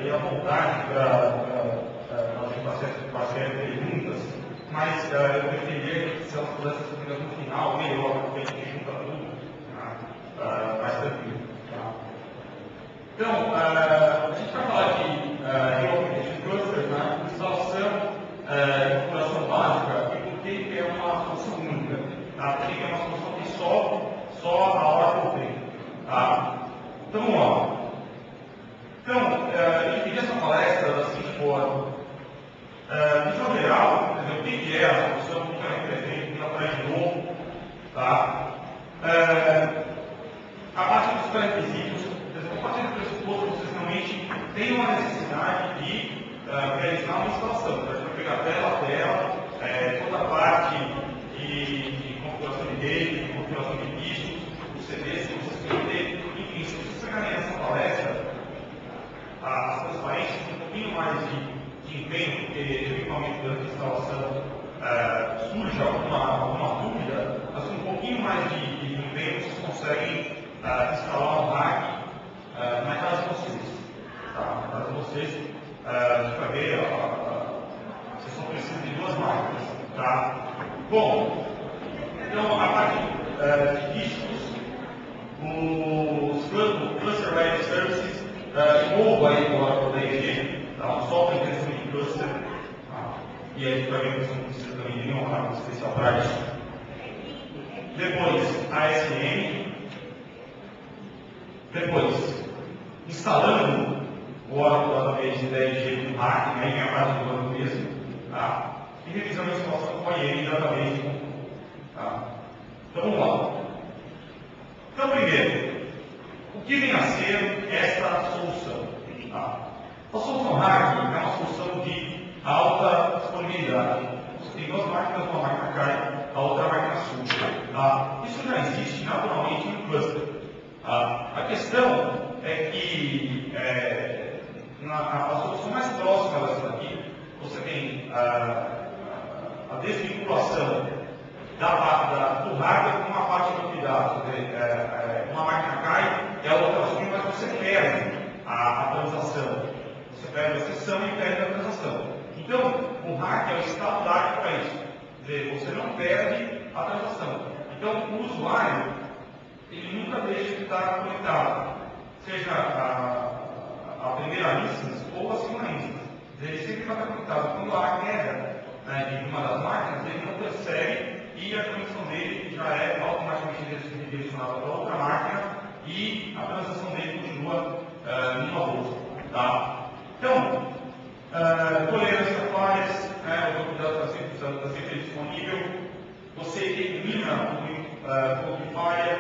aí à vontade para fazer perguntas, mas eu preferia que se elas pudessem ser perguntas no final, melhor, porque a gente junta tudo, mais tranquilo. Tá? Então, a gente vai falar de Relocation Clusters, né? Instalação, configuração básica e por que é uma solução única. Tá? Por que é uma solução que só a Oracle tem. Tá? Então, vamos lá. Então, eu dividi essa palestra da seguinte forma. De forma geral, o que é a solução, o que ela representa, o que ela traz de novo. Tá? A parte dos pré-requisitos, a partir do pressuposto que vocês realmente têm uma necessidade de realizar uma instalação. Então, a gente vai pegar tela a tela, toda a parte de configuração de rede, de configuração de discos, os CDs que vocês querem ter. Enfim, se vocês pegarem essa palestra, as transparências têm um pouquinho mais de empenho, porque eventualmente durante a instalação surge alguma dúvida, mas com um pouquinho mais de empenho vocês conseguem instalar um hack na casa de vocês. Tá? Na casa de vocês, a gente vai ver, vocês só precisam de 2 máquinas. Tá? Bom, então a parte de discos, os Cluster Ready Services, envolve aí o Oracle DG, tá? Um software intensivo de cluster, tá? E a gente vai ver que você não precisa também de nenhuma máquina especial para isso. Depois, ASM. Depois, instalando o Oracle Database DG no hack, aí vem a parte do banco mesmo, tá? E revisando a instalação com a IAM Database. Tá? Então vamos lá. Então, primeiro, o que vem a ser esta solução? Tá? A solução hack é uma solução de alta disponibilidade. Você tem 2 máquinas, uma máquina cai, a outra máquina sube. Tá? Isso já existe naturalmente no cluster. A questão é que a solução mais próxima dessa daqui, você tem a desvinculação do hardware com uma parte do dados. Uma máquina cai e a outra sube, mas você perde a transação. Você perde a sessão e perde a transação. Então, o hack é o estado da arte para isso. Quer dizer, você não perde a transação. Então, o usuário, ele nunca deixa de estar conectado, seja a primeira instance ou a segunda instance. Ele sempre vai estar conectado. Quando há queda de uma das máquinas, ele não percebe e a conexão dele já é automaticamente redirecionada para outra máquina e a transação dele continua numa bolsa. Tá? Então, tolerância a falhas, o banco de dados está sempre disponível, você elimina o ponto de falha,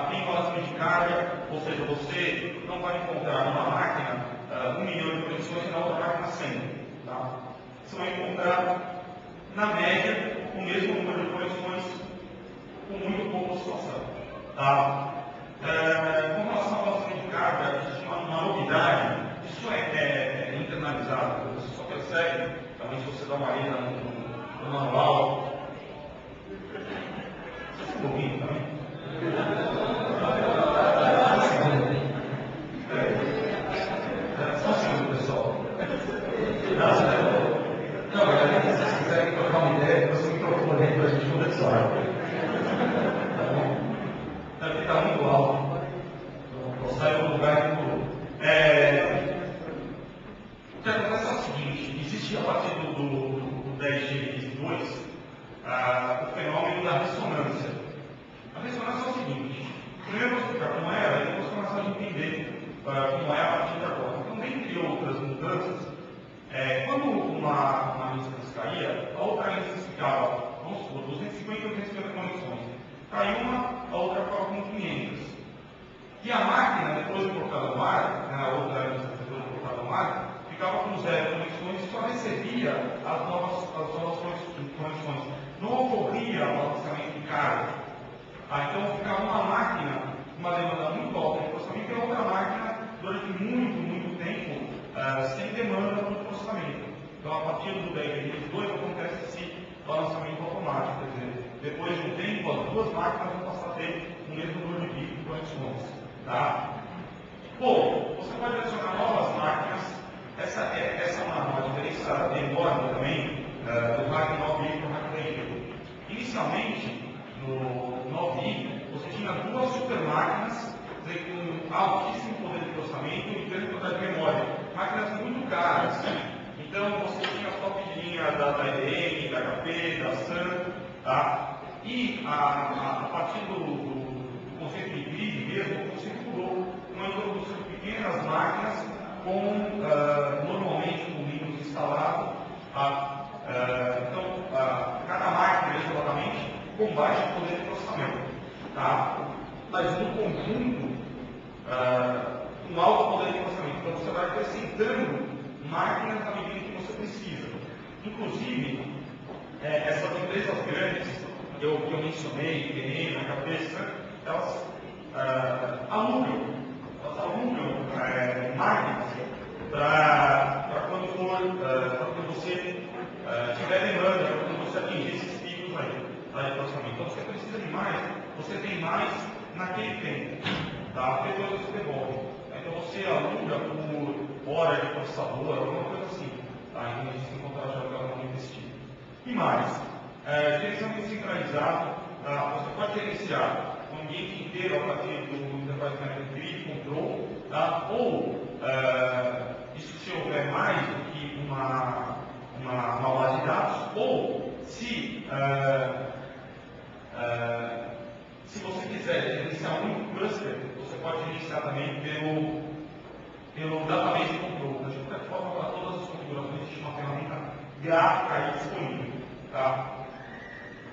tem balanço de carga, ou seja, você não vai encontrar numa máquina 1 milhão de conexões e na outra máquina 100. Tá? Você vai encontrar, na média, o mesmo número de conexões com muito pouca oscilação. Tá? Com relação ao balanço de carga, existe uma novidade, isso é internalizado, você só percebe, também se você dá uma lida no manual. Vocês estão ouvindo também? Só um segundo, pessoal. Não, galera, se vocês quiserem trocar uma ideia, você microfone aí para a gente conversar. Tá bom? Deve estar muito alto. Não sai do lugar que pulou. O que acontece é o seguinte: existe a partir do 10G2 o fenômeno da ressonância. A ressonância é o seguinte: primeiro eu vou explicar como era, e depois começar a entender como é a partir de agora. Então, dentre outras mudanças, quando uma instância caía, a outra instância ficava, vamos supor, 250 ou 250 conexões. Caiu uma, a outra ficava com 500. E a máquina, depois de colocar no ar, a outra instância depois de colocar no ar, ficava com 0 conexões e só recebia as novas conexões. Não ocorria o balanceamento de carga. Então ficava uma máquina, uma demanda muito alta de processamento, e outra máquina, durante muito tempo, sem demanda para o processamento. Então, a partir do 10G2 acontece esse balanceamento automático. Quer dizer, depois de um tempo, as 2 máquinas vão passar a ter o mesmo número de conexões. Tá? Bom, você pode adicionar novas máquinas Essa é uma diferença enorme também do hack 9i para o hack 10G. Inicialmente, no 9i, você tinha duas super máquinas com altíssimo poder de processamento e grande quantidade de memória. Máquinas muito caras. Então, você tinha as top de linha da IBM, da HP, da Sun. Tá? E a partir do conceito de grid mesmo, você mudou uma introdução de pequenas máquinas normalmente com Linux instalado. Tá? Então, cada máquina isoladamente com baixo poder de processamento. Tá? Mas no conjunto, um alto poder de processamento. Então, você vai acrescentando máquinas na medida que você precisa. Inclusive, essas empresas grandes que eu mencionei, IBM, HP, elas alugam máquinas para quando você tiver demanda, para quando você atingir esses picos aí de processamento. Então, você precisa de mais, você tem mais naquele tempo, tá? Depois você devolve. Então, você aluga por hora de processador, alguma coisa assim, tá? Então, existe um contrato de alugamento desse tipo. E mais, direção descentralizada, você pode gerenciar o ambiente inteiro a partir do Enterprise Management Grid, Control, tá? Ou, isso se houver mais do que uma base de dados, ou se você quiser gerenciar um cluster, você pode gerenciar também pelo database de control. De qualquer forma, para todas as configurações, existe uma ferramenta gráfica aí disponível. Tá?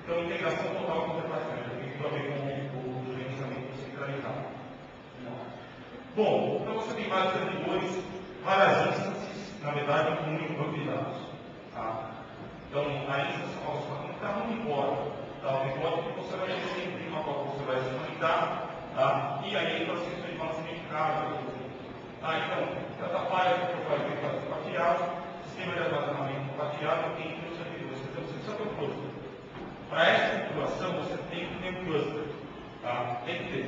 Então, integração total com o departamento, tem tudo a ver com o gerenciamento centralizado. Bom, então você tem vários servidores, várias instâncias, na verdade, com um único banco de dados. Tá? Então, a instância não importa. Tá? O importa que você vai ter sempre uma qual você vai se conectar, tá? E aí para você de base unificada. Tá? Então, Datafire que eu falei que é compartilhado, sistema de armazenamento compartilhado entre os servidores. Então, você precisa ter um cluster. Para essa configuração, você tem que ter um cluster. Tá? Tem que ter.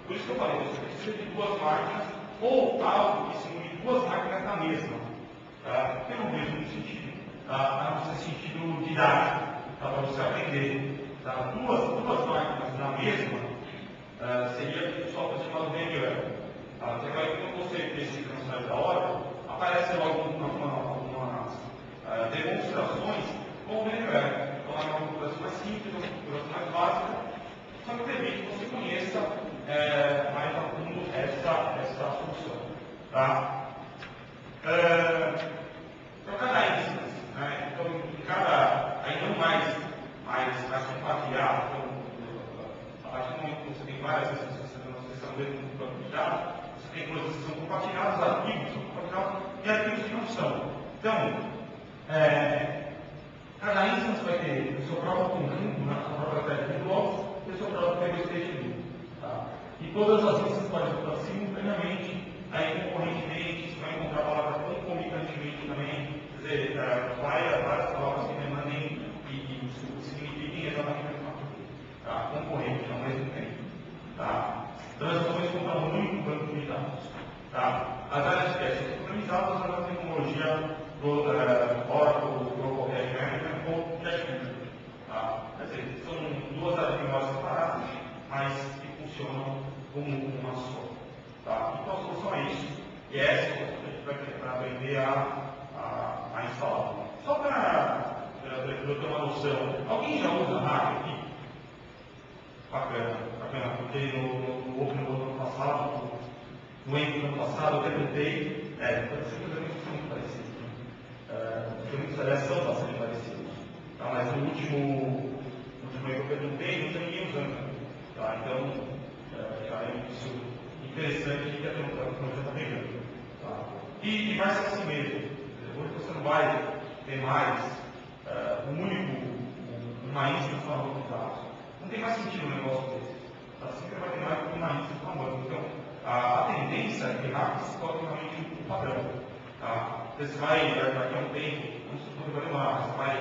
Por isso que eu falei, você precisa de duas máquinas ou algo que simule duas máquinas na mesma. Tá? Eu não vejo muito sentido. Tá? Não ser sentido didático, tá? Para você aprender. Tá? Duas máquinas na mesma seria o software chamado VMware. Tá? Você vai, quando você pesquisa no site da hora, aparece logo algumas demonstrações com o VMware. Então, é uma configuração mais simples, uma configuração mais básica, só que permite que você conheça mais a fundo essa função. Tá? Então, cada instância, né? Então, aí não mais compartilhado. Então, a partir do momento que você tem várias instâncias, você está dentro do banco de dados, você tem coisas que são compartilhadas, arquivos são compartilhados e arquivos que não são. Então, cada instância vai ter o seu próprio conjunto, né, a sua própria tag de blocos e o seu próprio tag state view. Tá? E todas as instâncias podem estar simultaneamente, aí concorrentemente, você vai encontrar a palavra concomitantemente também, quer dizer, várias palavras que demandem e signifiquem exatamente a mesma coisa. Tá? Concorrente ao mesmo tempo. Tá? Então, essas coisas compram muito banco de dados. Tá? As áreas de testes sincronizadas usando a tecnologia do Oracle, Global Cache Management ou Cache Management. Tá? Quer dizer, são duas áreas de negócio separadas, mas que funcionam como uma só. Tá? Então, a solução é isso. E essa é a que a gente vai tentar aprender a instalar. Só para eu ter uma noção, alguém já usa hack aqui? Bacana, porque no ano passado, no ano passado, eu perguntei, simplesmente são muito parecidos. São bastante parecidos. Tá? Mas no último ano que eu perguntei, não tinha ninguém usando. Tá? Então, já é isso interessante que a tecnologia está pegando. Tá? E vai ser assim mesmo. Hoje você não vai ter mais uma instância na banco de dados. Não tem mais sentido um negócio desse. Tá? Sempre vai ter mais uma instância na banco. Então, a tendência é que hack se torne realmente um padrão. Tá? Você vai, daqui a um tempo, não sei quando vai demorar, você vai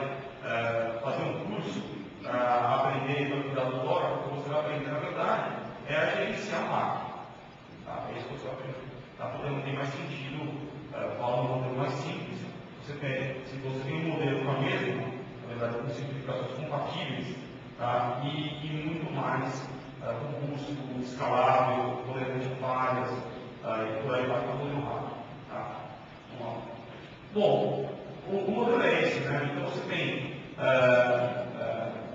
fazer um curso para aprender banco de dados do Oracle, o que você vai aprender, na verdade, é a gerenciar um hack. Tá? É isso que você vai aprender. Tá? Porque não tem mais sentido falando de um modelo mais simples, se você tem um modelo com a mesma, na verdade, com simplificações compatíveis, tá? e muito mais robusto, escalável, tolerante a falhas, e por aí vai para o modelo rápido. Tá? Vamos lá. Bom, o modelo é esse, né? Então você tem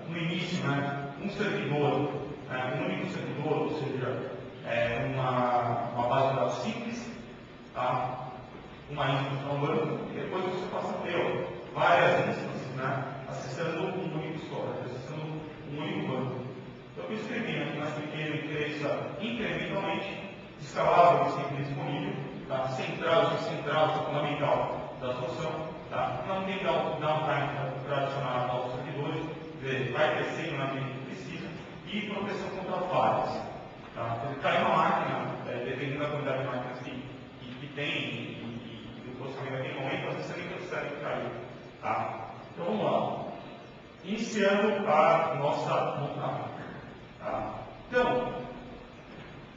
no início, né, um servidor, um único servidor, ou seja, uma base de dados simples, tá? Uma instância no banco, e depois você passa a ter várias instâncias, né, acessando um único storage, acessando um único banco. Então eu escrevi aqui mais pequeno interessa incrementalmente, escalável e sempre disponível, tá? Central, isso é fundamental da solução, tá? Não tem downtime para adicionar novos servidores, vai crescendo na medida que precisa, e proteção contra falhas. Tá? Ele cai uma máquina, dependendo da quantidade de máquinas que tem e o processamento naquele momento, às vezes você nem percebe que caiu. Tá? Então vamos lá. Iniciando a nossa montagem. Tá? Então,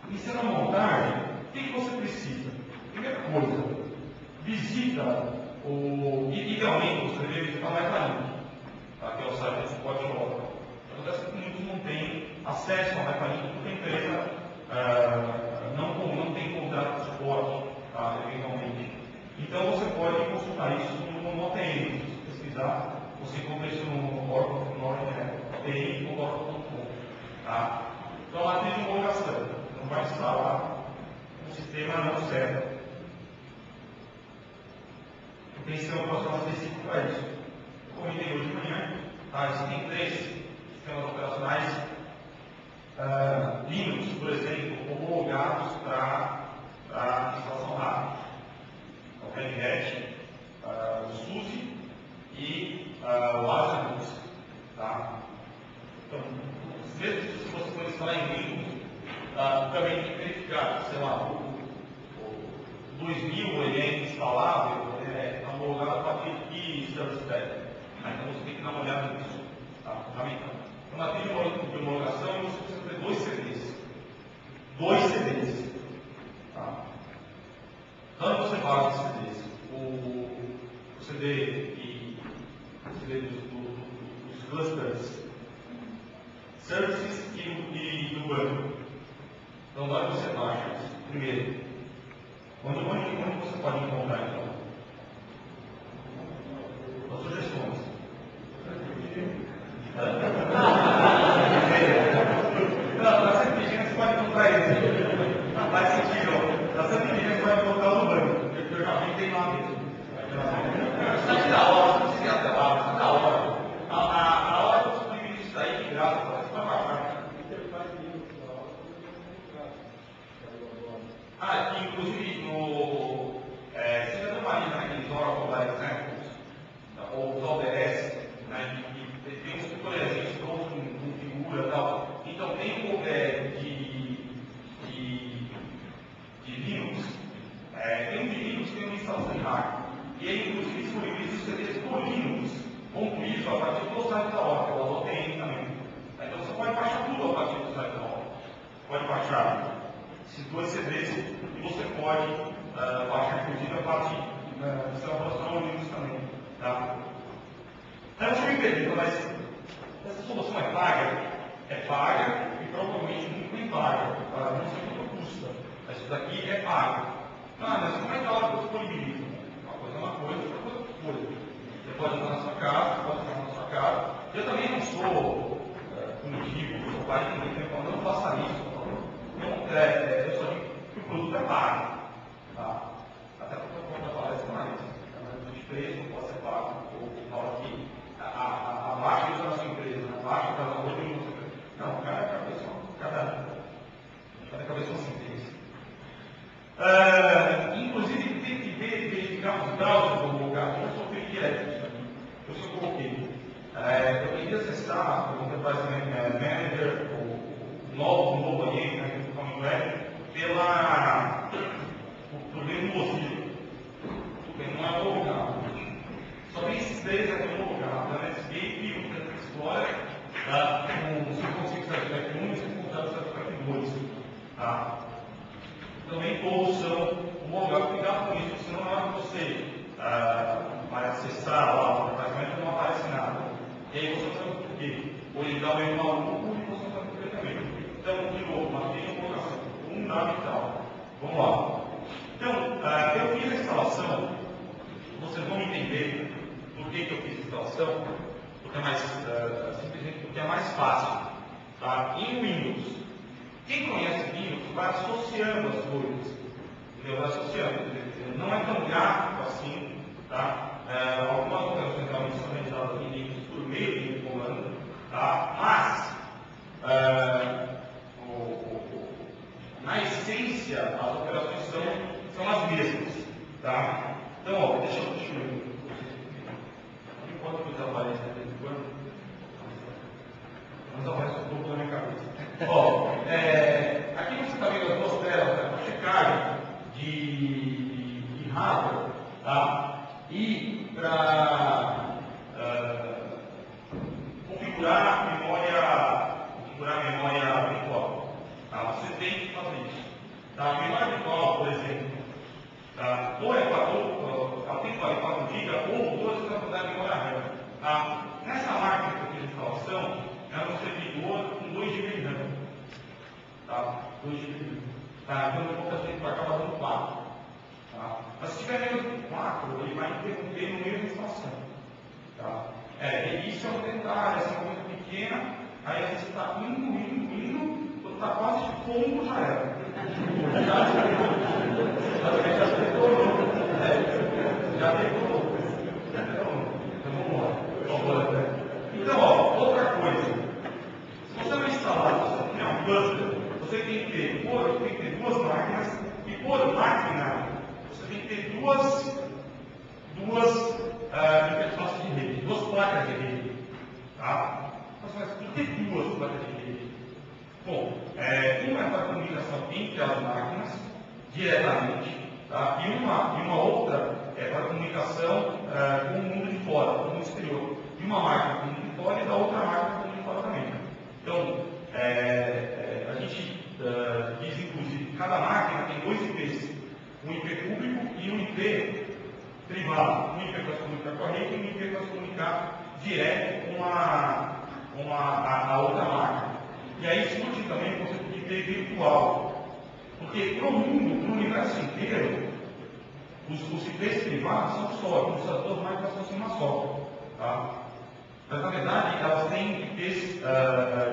iniciando a montagem, o que você precisa? Primeira coisa, visita idealmente você deveria visitar o MetaLink, tá? Que é o site de suporte local. Acontece que muitos não têm acesso ao MetaLink porque a empresa não tem contrato de suporte, tá? Eventualmente. Então você pode consultar isso no OTN. Se você pesquisar, você encontra isso no Oracle, no OTN.oracle.com. Tá? Então lá tem homologação. Não vai instalar um sistema não certo. Tem sistema operacional específico para isso. Eu comentei hoje de manhã, tá? Existem 3 sistemas operacionais Linux, por exemplo, homologados para instalação rápida. O Red Hat, o SUSE e o Azure Linux. Tá? Então, mesmo se você for instalar em Linux, também tem que verificar, sei lá, o 2000 ele é instalável, homologado a partir de Service Pack. Então você tem que dar uma olhada nisso. Tá? Fundamental. Então, na trilha de homologação, você precisa ter 2 CDs. 2 CDs. Tá? Então você baixa os CDs. O CD dos clusters, services e do banco. Então, lá você baixa isso. Primeiro, onde você pode encontrar, então? As sugestões. Não, na Santinha você pode encontrar isso. Não faz sentido. Na Santinha você pode encontrar no banco. Eu já vi que tem lá mesmo. Está aqui na hora, não precisa ir até lá, está na hora. A hora que você tem isso aí, de graça, você vai baixar. Inclusive, você já trabalha naqueles Oracle Examples, ou os ODS, né, e tem uns tutoriais prontos com figura e tal. Então, tem um de Linux, tem um de Linux que tem uma instalação de hardware. E ele, inclusive, disponibiliza os CDs por Linux, com isso a partir do site da Oracle, a OTN também. Então, você pode baixar tudo a partir do site da Oracle. Pode baixar esses 2 CDs e você pode baixar, inclusive, a partir do sistema operacional Linux também. Tá? Aí você me pergunta, mas essa solução é paga? É paga e provavelmente muito bem paga. Não sei quanto custa, mas isso daqui é pago. Mas como é que ela disponibiliza? Uma coisa é uma coisa, outra coisa é outra coisa. Você pode usar na sua casa, pode usar na sua casa. Eu também não sou punitivo, sou pai de ninguém, não faça isso. Eu só digo que o produto é pago. Tá? Até porque eu vou falar isso mais. O preço não pode ser pago. Ou na hora que a baixa usa na sua empresa, a baixa para a outra usa. Não, cada cabeça é uma sentença. Inclusive, tem que verificar os browsers do homologado. Eu só fui direto isso aqui. Eu só coloquei. Eu queria acessar o Enterprise Manager, o novo ambiente, né, que eu por meio do Mozilla. Não é homologado. Só tem esses 3 aqui homologados, né? Netscape, o Internet Explorer, com o 5.5 Certificate 1 e o 5.0 Certificate 2. Tá? Também todos são homologados. Cuidado com isso, senão na hora que ele dá o mesmo maluco e você faz completamente. Então, de novo, mantenha a colocação fundamental. Vamos lá. Então, eu fiz a instalação, vocês vão entender por que eu fiz a instalação, porque é mais, simplesmente porque é mais fácil. Tá? Em Windows, quem conhece Windows vai associando as coisas, entendeu? Vai associando, não é tão gráfico assim, tá? Algumas operações realmente são realizadas em Windows por meio de um comando, tá? Mas, na essência, as operações são as mesmas, tá? Então, ó, deixa eu ver. Enquanto que desaparece de vez em quando, mas aparece um pouco na minha cabeça. Ó, aqui você está vendo as duas telas, né, para checagem de hardware, tá? E para configurar a memória virtual. Tá? Você tem que fazer isso. Tá? A memória virtual, por exemplo, tá? Ou ela tem 44 GB ou 12 para usar a memória RAM. Tá? Nessa máquina que eu fiz a instalação, era um servidor com 2 GB de RAM. Tá? 2 GB de RAM. Tá? Então eu vou fazer para acabar dando 4. Tá? Mas se tiver menos de 4, ele vai interromper no meio da instalação. Tá? Isso é um detalhe, essa coisa pequena, aí a gente está indo, quando está quase de fundo já era. Já decorou. Então vamos lá. Então, ó, outra coisa. Se você vai instalar, se você tem um cluster, você tem que ter duas máquinas, e por máquina, você tem que ter duas interfaces de rede, duas placas de rede. Tá? Mas por que duas placas de rede? Bom, uma é para a comunicação entre as máquinas, diretamente, tá? E uma outra é para a comunicação com o mundo de fora, com o mundo exterior. E uma máquina com o mundo de fora e da outra máquina com o mundo de fora também. Então, a gente diz, inclusive, que cada máquina tem 2 IPs, um IP público e um IP privado. Um IP para se comunicar com a rede e um IP para se comunicar direto com a outra máquina. E aí surge também o conceito de IP virtual. Porque para o mundo, para o universo inteiro, os IPs privados são só, os duas máquinas são uma só. Tá? Mas na verdade elas têm IPs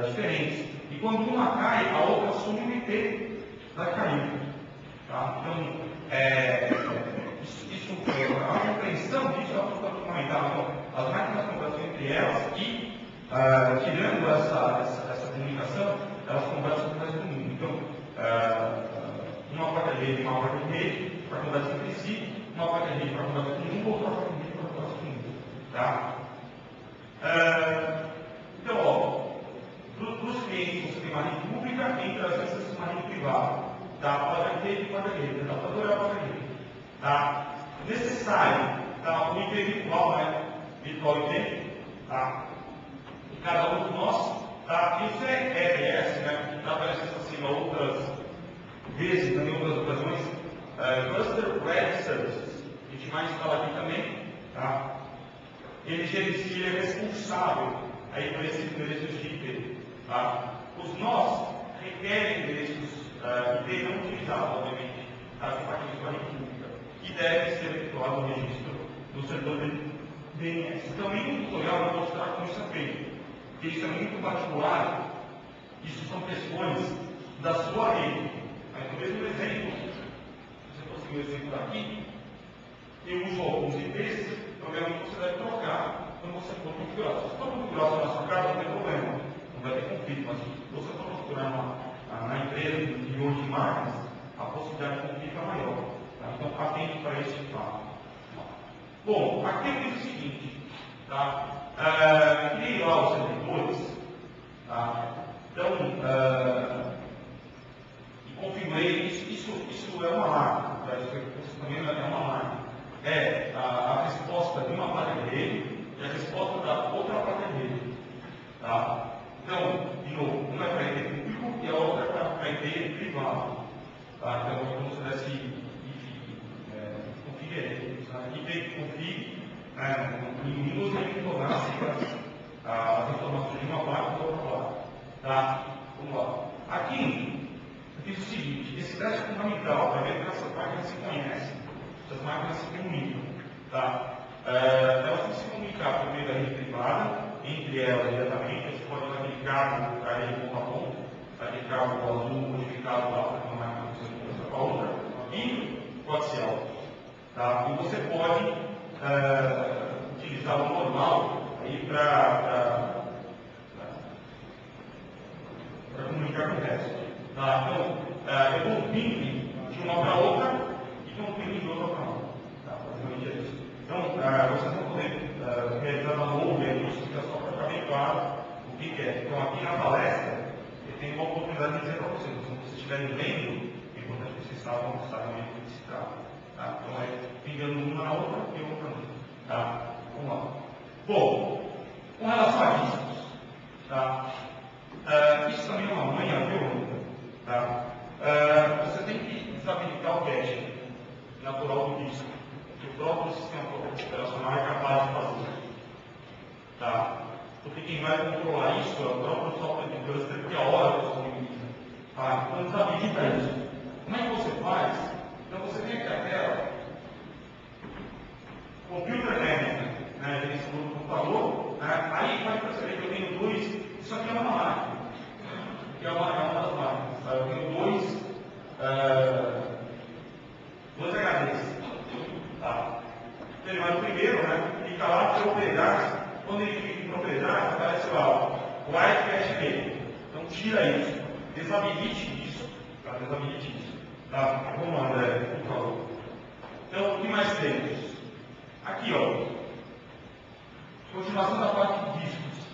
diferentes. E quando uma cai, a outra assume o IP da caída. Tá? Então, a compreensão disso é absolutamente fundamental. Então, as máquinas conversam entre elas e, tirando essa comunicação, elas conversam com o resto do mundo. Então, uma placa de rede e uma placa de rede para conversar entre si, uma placa de rede para conversar com o mundo, outra placa de rede para conversar com o mundo. Tá? Então, ó, dos clientes você tem uma rede pública, entre as vezes uma rede privada. Tá? Placa de rede e placa de rede. O adaptador é a placa de rede. Tá? Necessário, tá? O IP virtual, né? Virtual IP, tá? E cada um de nós, tá? Isso é RS, né? Já apareceu assim outras vezes, em outras ocasiões. Cluster Web Services, a gente vai instalar aqui também, tá? Ele é responsável aí por esses endereços de IP, tá? Os nós requerem endereços IP não utilizados, obviamente, tá? Para aqueles com a rede pública, e deve ser efetuado o registro no servidor DNS. Também no tutorial eu vou mostrar como isso é feito, porque isso é muito particular, isso são questões da sua rede. Aí, no mesmo exemplo, se você conseguir um exemplo aqui, eu uso alguns IPs, obviamente você deve trocar quando você for configurar. Se você for configurar só na sua casa, não tem problema, não vai ter conflito, mas se você for configurar na empresa de milhões de máquinas, a possibilidade de conflito é maior. Tá? Então, atente para esse fato. Bom, aqui eu fiz o seguinte, tá? Criei lá os servidores, tá? Então, e configurei, isso é uma máquina, tá? Isso também é uma máquina. A resposta de uma placa de rede e a resposta da outra placa de rede. Tá? Então, de novo, uma é para IP público e a outra é para IP privado. Tá? Então, é como se desse config IP config, em Windows ele tornasse as informações de uma placa para outra placa. Tá? Vamos lá. Aqui, eu fiz o seguinte: esse teste é fundamental para ver que essas máquinas se conhecem, essas máquinas se comunicam. Tá? Elas têm que se comunicar por meio da rede privada, entre elas diretamente. Você pode usar aquele cabo para a rede ponto a ponto, aquele cabo azul modificado lá para uma máquina que você conversa com a outra, e pode ser alto. Tá? E você pode utilizar o normal para comunicar com o resto. Tá? Então, eu dou um ping de uma para outra e dou um ping de outra para outra. Tá? Basicamente é isso. Então, vocês vão poder realizar download isso, que é só para ficar bem claro o que é. Então, aqui na palestra, eu tenho uma oportunidade de dizer para vocês. Se vocês estiverem lendo, é importante que vocês saibam do que se trata. Tá? Então, pingando uma na outra e outra na outra. Tá? Vamos lá. Bom, com relação a discos, tá? Isso também é uma manha violenta. Tá? Você tem que desabilitar o cache natural do disco, que o próprio sistema operacional é capaz de fazer. Tá? Porque quem vai controlar isso é o próprio software de cluster que a hora disponibiliza. Tá? Então desabilita isso. Como é que você faz? Então você tem aqui a tela, Computer Management, né, gerenciador do computador, né? Aí pode perceber que eu tenho dois, isso aqui é uma máquina, que é uma das máquinas, tá? Eu tenho dois HDs, tá? Mas o primeiro, né, fica lá em propriedades, quando ele fica em propriedades, aparece lá, White Cache Name. Então tira isso, desabilite isso, tá? Desabilite isso, tá? Vamos lá, André, por favor. Então, o que mais temos? Aqui, ó, continuação da parte de discos.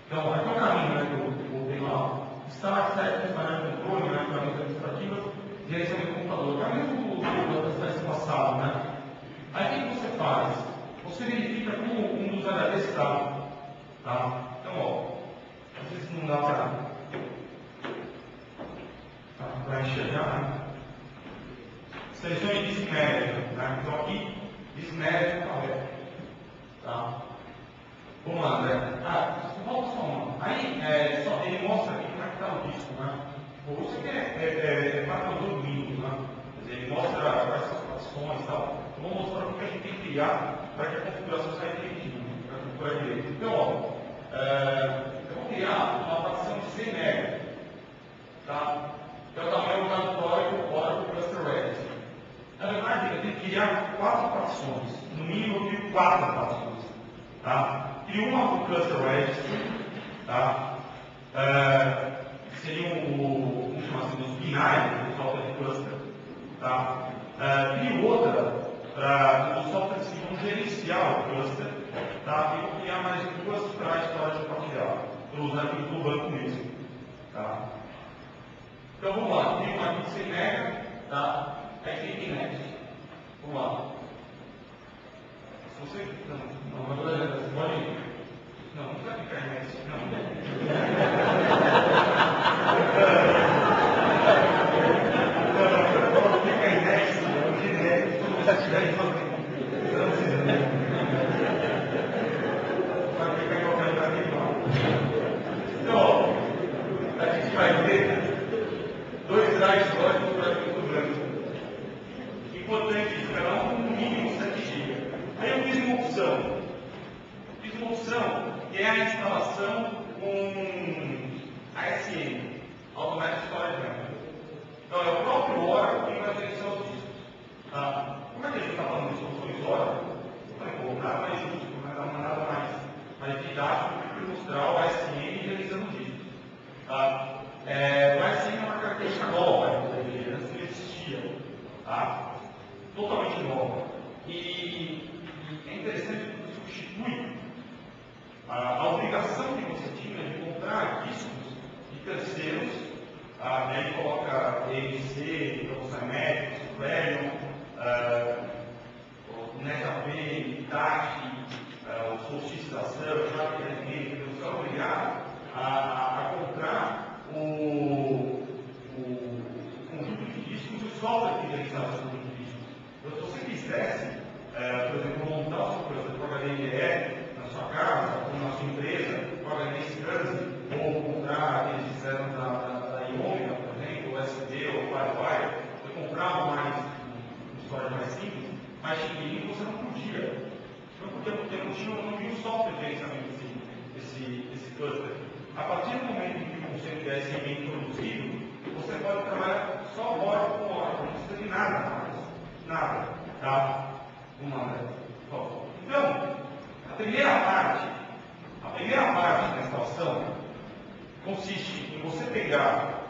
Então, aqui é o caminho, né, que eu voltei lá. Start, set, painel de controle, né, ferramentas administrativas, gerenciamento do computador. É o mesmo da teste passado, né? Aí o que você faz? Você verifica como um dos HDs está. Tá? Então, ó, às vezes não dá para enxergar, né? Selecione disk manager, né? Então aqui, disk manager correto. Tá? Vamos lá, André. Volta só uma. Aí, ele mostra aqui como é que está o disco, né? Você quer para o Windows, né? Quer dizer, ele mostra quais são as partições e tal. Eu vou mostrar o que a gente tem que criar para que a configuração saia direitinho, para configurar direito. Então, ó, eu vou criar uma partição de 100 MB, tá? Que é o tamanho obrigatório do Oracle Cluster Registry. Na verdade, eu tenho que criar 4 partições. No mínimo, eu crio 4 partições. Tá? Crio uma para o Cluster Registry, tá? Que seriam vamos chamar assim, os binários do software de cluster. Tá? Crio outra para os softwares que vão gerenciar o cluster. Tá? E vou criar mais 2 para a história de compartilhar, para usar aqui do banco mesmo. Tá? Então vamos lá, crio uma aqui de 100 MB, tá? Aí clique em Next. Vamos lá. Se você. Não, você pode. Não precisa clicar em Next. Não. Clica em Next, quando você estiver em fazer. Não precisa. Vai clicar em qualquer lugar aqui igual. Então, ó, a gente vai ter 2 drives lógicos para tudo branco. Importante isso, cada um com no mínimo 7 GB. Aí eu fiz uma opção. Que é a instalação com ASM, Automatic Storage Memory. Então é o próprio Oracle que vai gerenciar os discos. Tá? Como é que a gente está falando de soluções Oracle? Nada mais justo, nada mais didático do que mostrar o ASM gerenciando os discos. Tá? O ASM é uma característica nova. tivesse bem introduzido, você pode trabalhar só Oracle com Oracle, não precisa de nada mais. Nada. Tá? Então, a primeira parte da instalação consiste em você pegar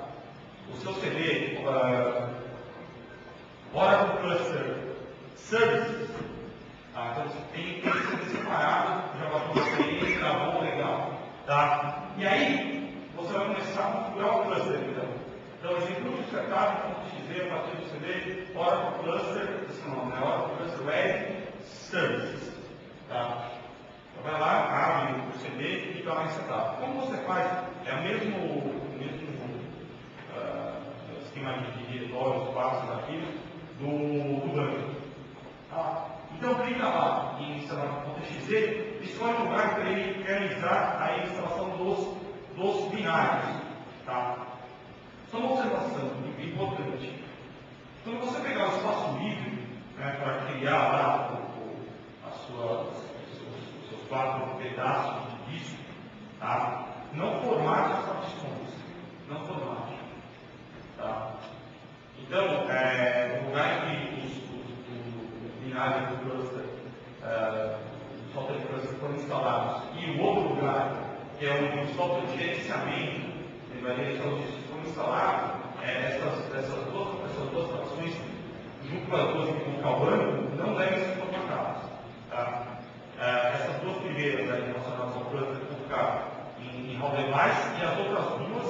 o seu CD, Oracle Cluster Services. Então você tem que ser separado, já vai acontecer, tá bom, legal. Tá? E aí, você vai começar a configurar o cluster. Então, execute o setup, .xz, a partir do CD, Oracle Cluster, esse nome, né? Oracle Cluster Web Services. Tá? Então, vai lá, abre o CD e clica lá em setup. Como você faz? É o mesmo esquema de diretório, espaços, arquivos do banco. Tá? Então, clica lá em instalar.exe, escolhe um lugar para ele realizar a instalação dos binários. Tá? Só uma observação importante. Quando você pegar o espaço livre, né, para criar lá os seus 4 pedaços de disco, tá? Não formate as partições. Não formate. Tá? Então, o lugar em que os binários do cluster, do software cluster foram instalados, e o outro lugar, que é onde o software de gerenciamento, ele vai gerenciar os discos, foram instalados, essas duas frações, junto com as duas que vão ficar o banco, não devem ser formatadas. Tá? Essas duas primeiras, relacionadas ao cluster, vão ficar em home device, e as outras duas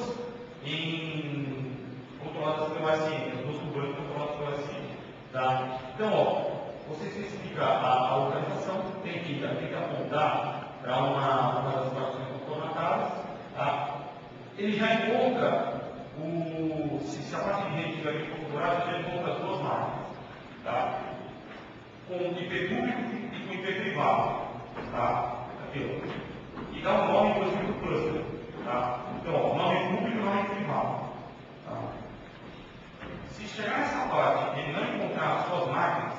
controladas pelo SM, as duas do banco controladas pelo SM. Tá? Então, você especifica a localização, tem que apontar para uma das frações formatadas. Tá? Ele já encontra se a parte de rede estiver bem configurada, já encontra as duas máquinas. Tá? Com IP público e com IP privado. Tá? Aqui, ó. E dá um nome, por exemplo, do cluster. Tá? Então, ó, nome público e nome privado. Tá? Se chegar nessa parte e ele não encontrar as suas máquinas,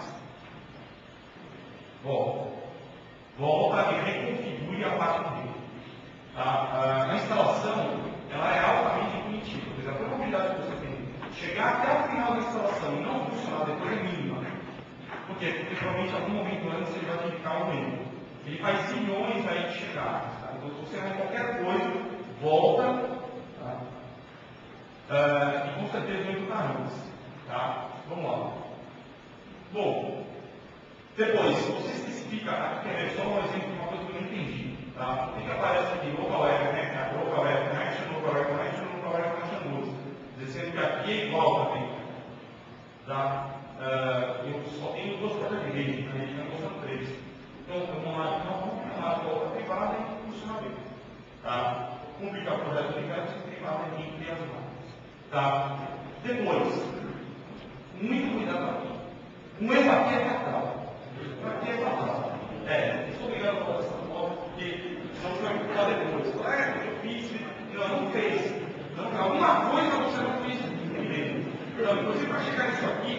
volta e reconfigure a parte do rede. Tá? A instalação ela é altamente primitiva. Quer dizer, a probabilidade que você tem de chegar até o final da instalação e não funcionar depois é mínima. Por quê? Porque provavelmente em algum momento antes ele vai ficar um erro. Ele faz zilhões aí de chegadas. Tá? Então, se você errar qualquer coisa, volta. Tá? E com certeza não está antes. Tá? Vamos lá. Bom, depois, você especifica, aqui quer ver só um exemplo de uma coisa que eu não entendi. Tá? O que aparece aqui? Local Web Connection, Local Web Connection, Local Web Connection, Local Web Connection 12. Dizendo que aqui é igual também. Tá? Eu só tenho duas portas de rede, a rede não são 3. Então, uma porta privada e funcionamento. Tá? Publicar o projeto de privado e entre as máquinas. Tá? Depois, muito cuidado aqui. Um erro aqui é fatal. Aqui é fatal. Eu sou obrigado a falar essa forma, porque senão você vai perguntar depois. Eu fiz, não fez. Então, alguma coisa você não fez direito. Então, inclusive, para chegar nisso aqui,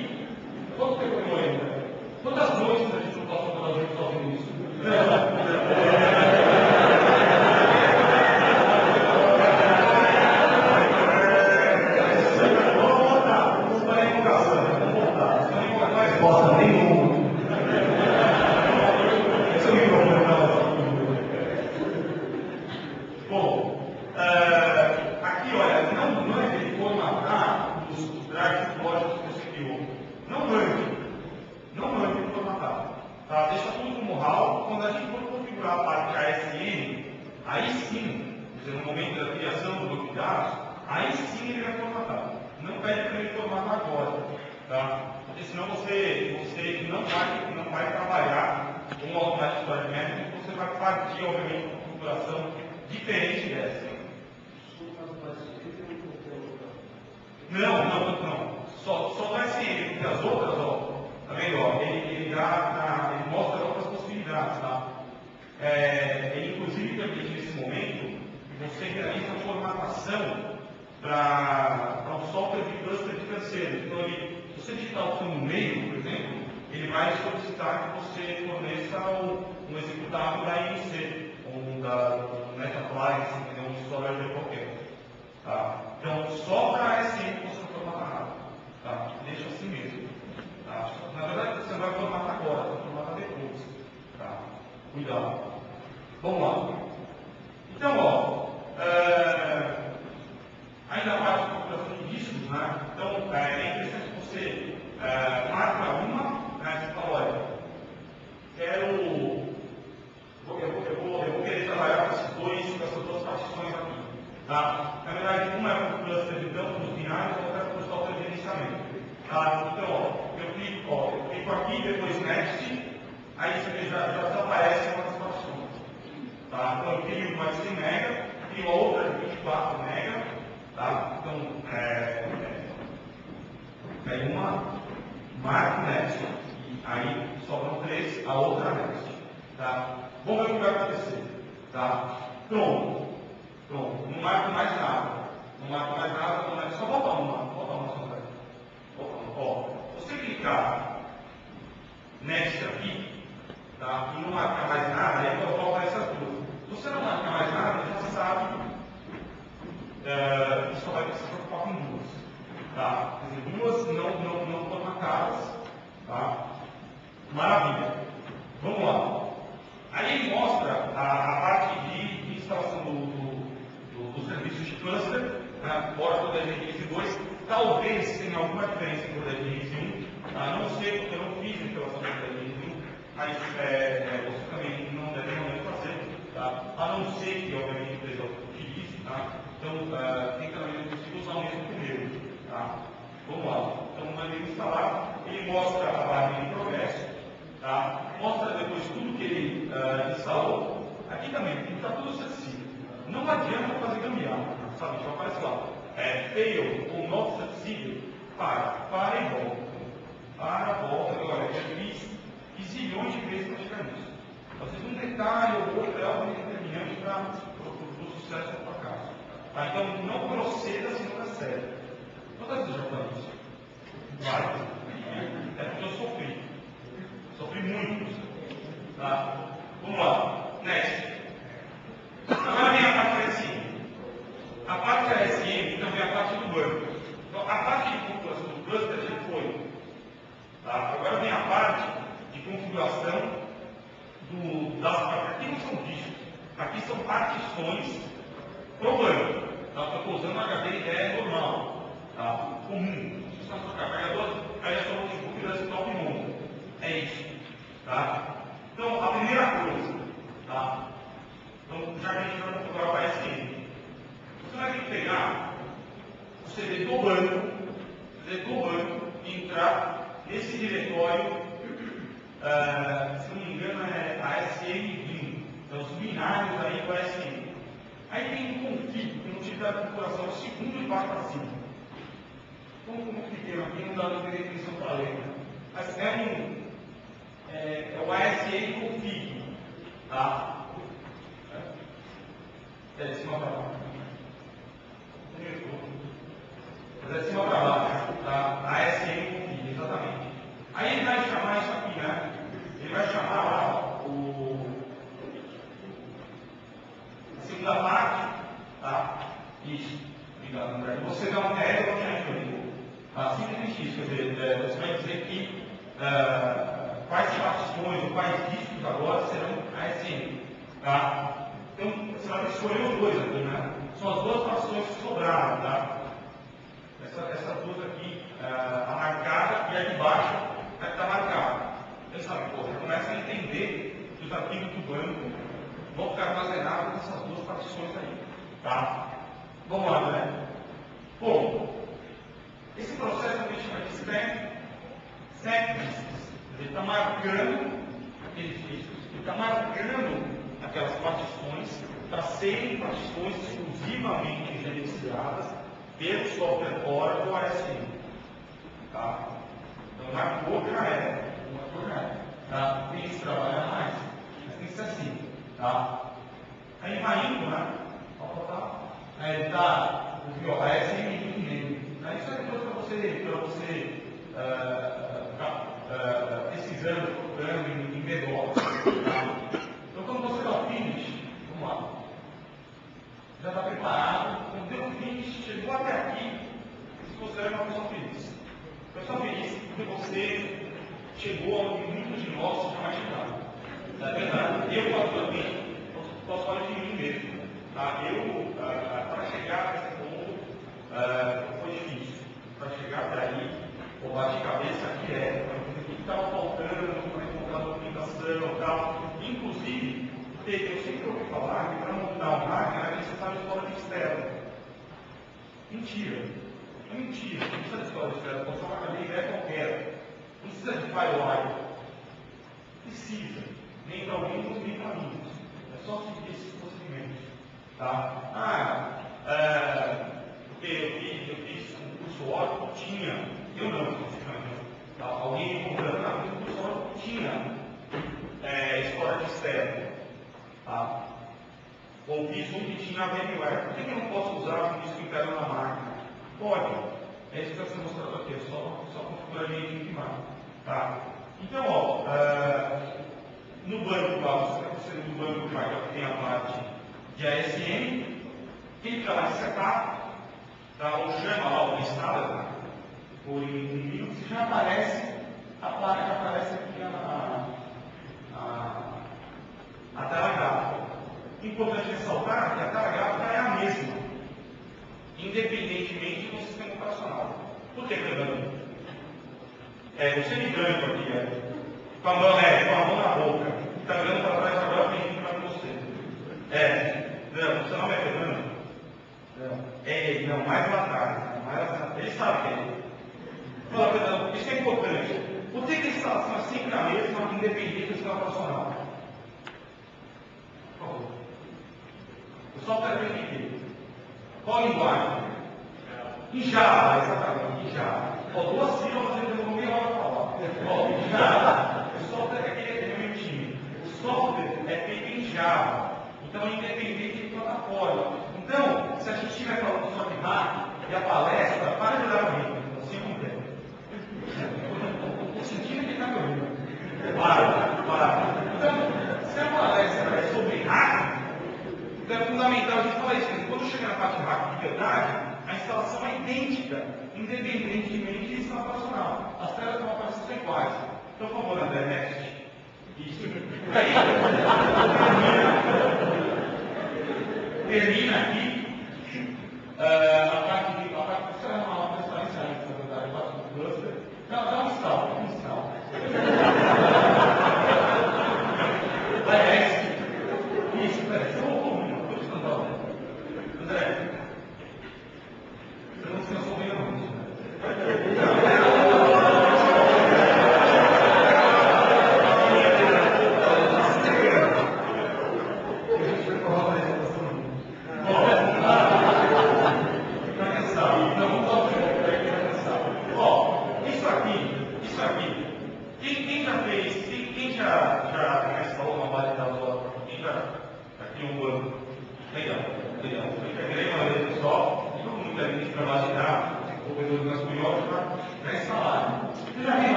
quanto tempo demorou ainda? Quantas noites a gente não passou pela gente fazendo isso? Ainda a parte de configuração de discos, né? Então, é interessante que você marca uma, né? Você fala, olha, eu vou querer trabalhar com essas duas partições aqui. Tá? Na verdade, uma é para o cluster de dados binários, a outra é para o software de gerenciamento. Tá? Então, eu clico aqui, depois Next, aí isso aqui já desaparece uma das partições. Tá? Então, eu crio uma de 100 MB, crio a outra de 24 MB. Tá? Então, aí uma, marco Next, e aí sobram 3, a outra Next. Tá? Vamos ver o que vai acontecer. Tá? Pronto. Não marco mais nada. Só volta uma só. Ó, se você clicar Next aqui, tá? E não marcar mais nada, aí volta essas duas. Se você não marcar mais nada, já sabe que só vai se preocupar com duas. Tá? Quer dizer, duas não foram marcadas. Tá? Maravilha. Vamos lá. Aí ele mostra a parte de instalação dos serviços de cluster, né, Oracle DNS 2. Talvez tenha alguma diferença entre o DNS 1. Não sei, porque eu não fiz a instalação do DNS 1, mas você também não deve realmente fazer. Tá? A não ser que, obviamente, a empresa utilize. Tá? Então, tem também possível usar o mesmo que o meu. Tá? Vamos lá. Então, mandei instalar. Ele mostra a barra de progresso. Tá? Mostra depois tudo que ele instalou. Aqui também está tudo acessível. Não adianta fazer gambiarra, sabe? Já aparece lá. Fail ou not acessível. Para e volta. Agora, eu já fiz zilhões de vezes para chegar nisso. Às vezes um detalhe ou outro é algo determinante para o sucesso do fracasso. Tá? Então, não proceda se não der certo. Quantas vezes já falei isso? Várias. É porque eu sofri muito. Tá? Vamos lá. Next. Agora vem a parte da ASM. A parte da ASM também é a parte do banco. Então, a parte de configuração do cluster já foi. Tá? Agora vem a parte de configuração das partes. Aqui não são discos. Aqui são partições pro banco. Tá? Eu estou usando um HD IDE normal. Tá? Comum. Se você não trocar carregador, aí é só o notebook da desktop monta. É isso. Tá? Então, a primeira coisa, tá? Então, já que a gente vai configurar o ASM, você vai ter que pegar o CD do banco e entrar nesse diretório, se não me engano, é ASM bin. Então, os binários aí do ASM. Aí tem um config, tem um tipo de configuração, o segundo e baixo para cima. Como pequeno aqui, não dá para ter definição para ler. Mas é o ASM config, tá? É de cima para baixo. É de cima para baixo, tá? ASM config, exatamente. Aí ele vai chamar isso aqui, né? Ele vai chamar lá a segunda parte, tá? Isso. Obrigado, André. Você dá uma ideia do que é isso. Simplesmente isso, quer dizer, você vai dizer que quais partições ou quais discos agora serão ASM. Tá? Então, você vai escolher os dois aqui, né? São as duas partições que sobraram, tá? Essas duas aqui, a marcada e a de baixo, a que está marcada. Então, sabe, já começa a entender que os arquivos do banco vão ficar armazenados nessas duas partições aí. Tá? Vamos lá, né? Bom, esse processo a gente chama de stack disks. Ele está marcando aqueles discos, ele está marcando aquelas partições para serem partições exclusivamente gerenciadas pelo software Oracle ASM. Tá? Então, marcou já é. Tá? Tem que trabalhar mais, mas tem que ser assim. Tá? Aí vai indo, né? Aí ele está, a ASM nele. Isso é depois para você pesquisando, procurando em BDOC. Tá? Então, quando você dá o finish, vamos lá. Já está preparado. Quando deu o finish, chegou até aqui, se considera uma pessoa feliz. Pessoa feliz porque você chegou onde muitos de nós jamais chegaram. Na verdade, eu particularmente posso falar de mim mesmo. Tá? Eu, para chegar nesse ponto, Mentira. É mentira. Não precisa de história de crédito. Você vai fazer ideia qualquer. Não precisa de firewall. Precisa. Nem para alguns, nem para mim. É só seguir esses procedimentos. Tá? Porque eu fiz um curso Oracle, tinha. Eu não, tá? Alguém me comprando, um curso Oracle tinha história de externo. Tá? Ou fiz um que tinha VMware. Por que eu não posso usar um disco interno na máquina? Pode. É isso que está sendo mostrado aqui. É só configurar a linha de máquina. Tá? Então, no banco lá, você no banco que tem a parte de ASM, clica lá em setup, tá? Ou chama lá o instala por Linux e já aparece a placa que aparece aqui a tela gráfica. Importante ressaltar que a tela gráfica é a mesma, independentemente do sistema operacional. Por que, Fernando? Você me ganha aqui, com a mão na boca, está olhando para trás agora pedindo para você. Não, você não me Fernando? Não, mais lá atrás. Ele sabe que é ele. Fala, Fernando, isso é importante. Por que a instalação é sempre a mesma, independente do sistema operacional? Por favor. Eu só quero ver aqui. Qual a linguagem? Em Java, exatamente, em Java. Duas sílabas ele demorou meia hora para falar. Em Java. O software é meu time. O software é feito em Java. Então é independente de plataforma. Então, se a gente estiver falando só de hack e a palestra, para de olhar para mim. Assim não tem. Eu senti que está me ouvindo. Para. Então, se a palestra é sobre hack, então é fundamental a gente falar isso. Quando chegar na parte de hack de verdade, a instalação é idêntica, independentemente do sistema operacional. As telas vão aparecer iguais. Então, por favor, André, next. Isso. Aí, termina aqui a parte de. Isso é uma transparência antes, na verdade, a parte do cluster. Dá um salto, Isso, peraí, você voltou muito, estou escutando. André, você não se cansou bem, não.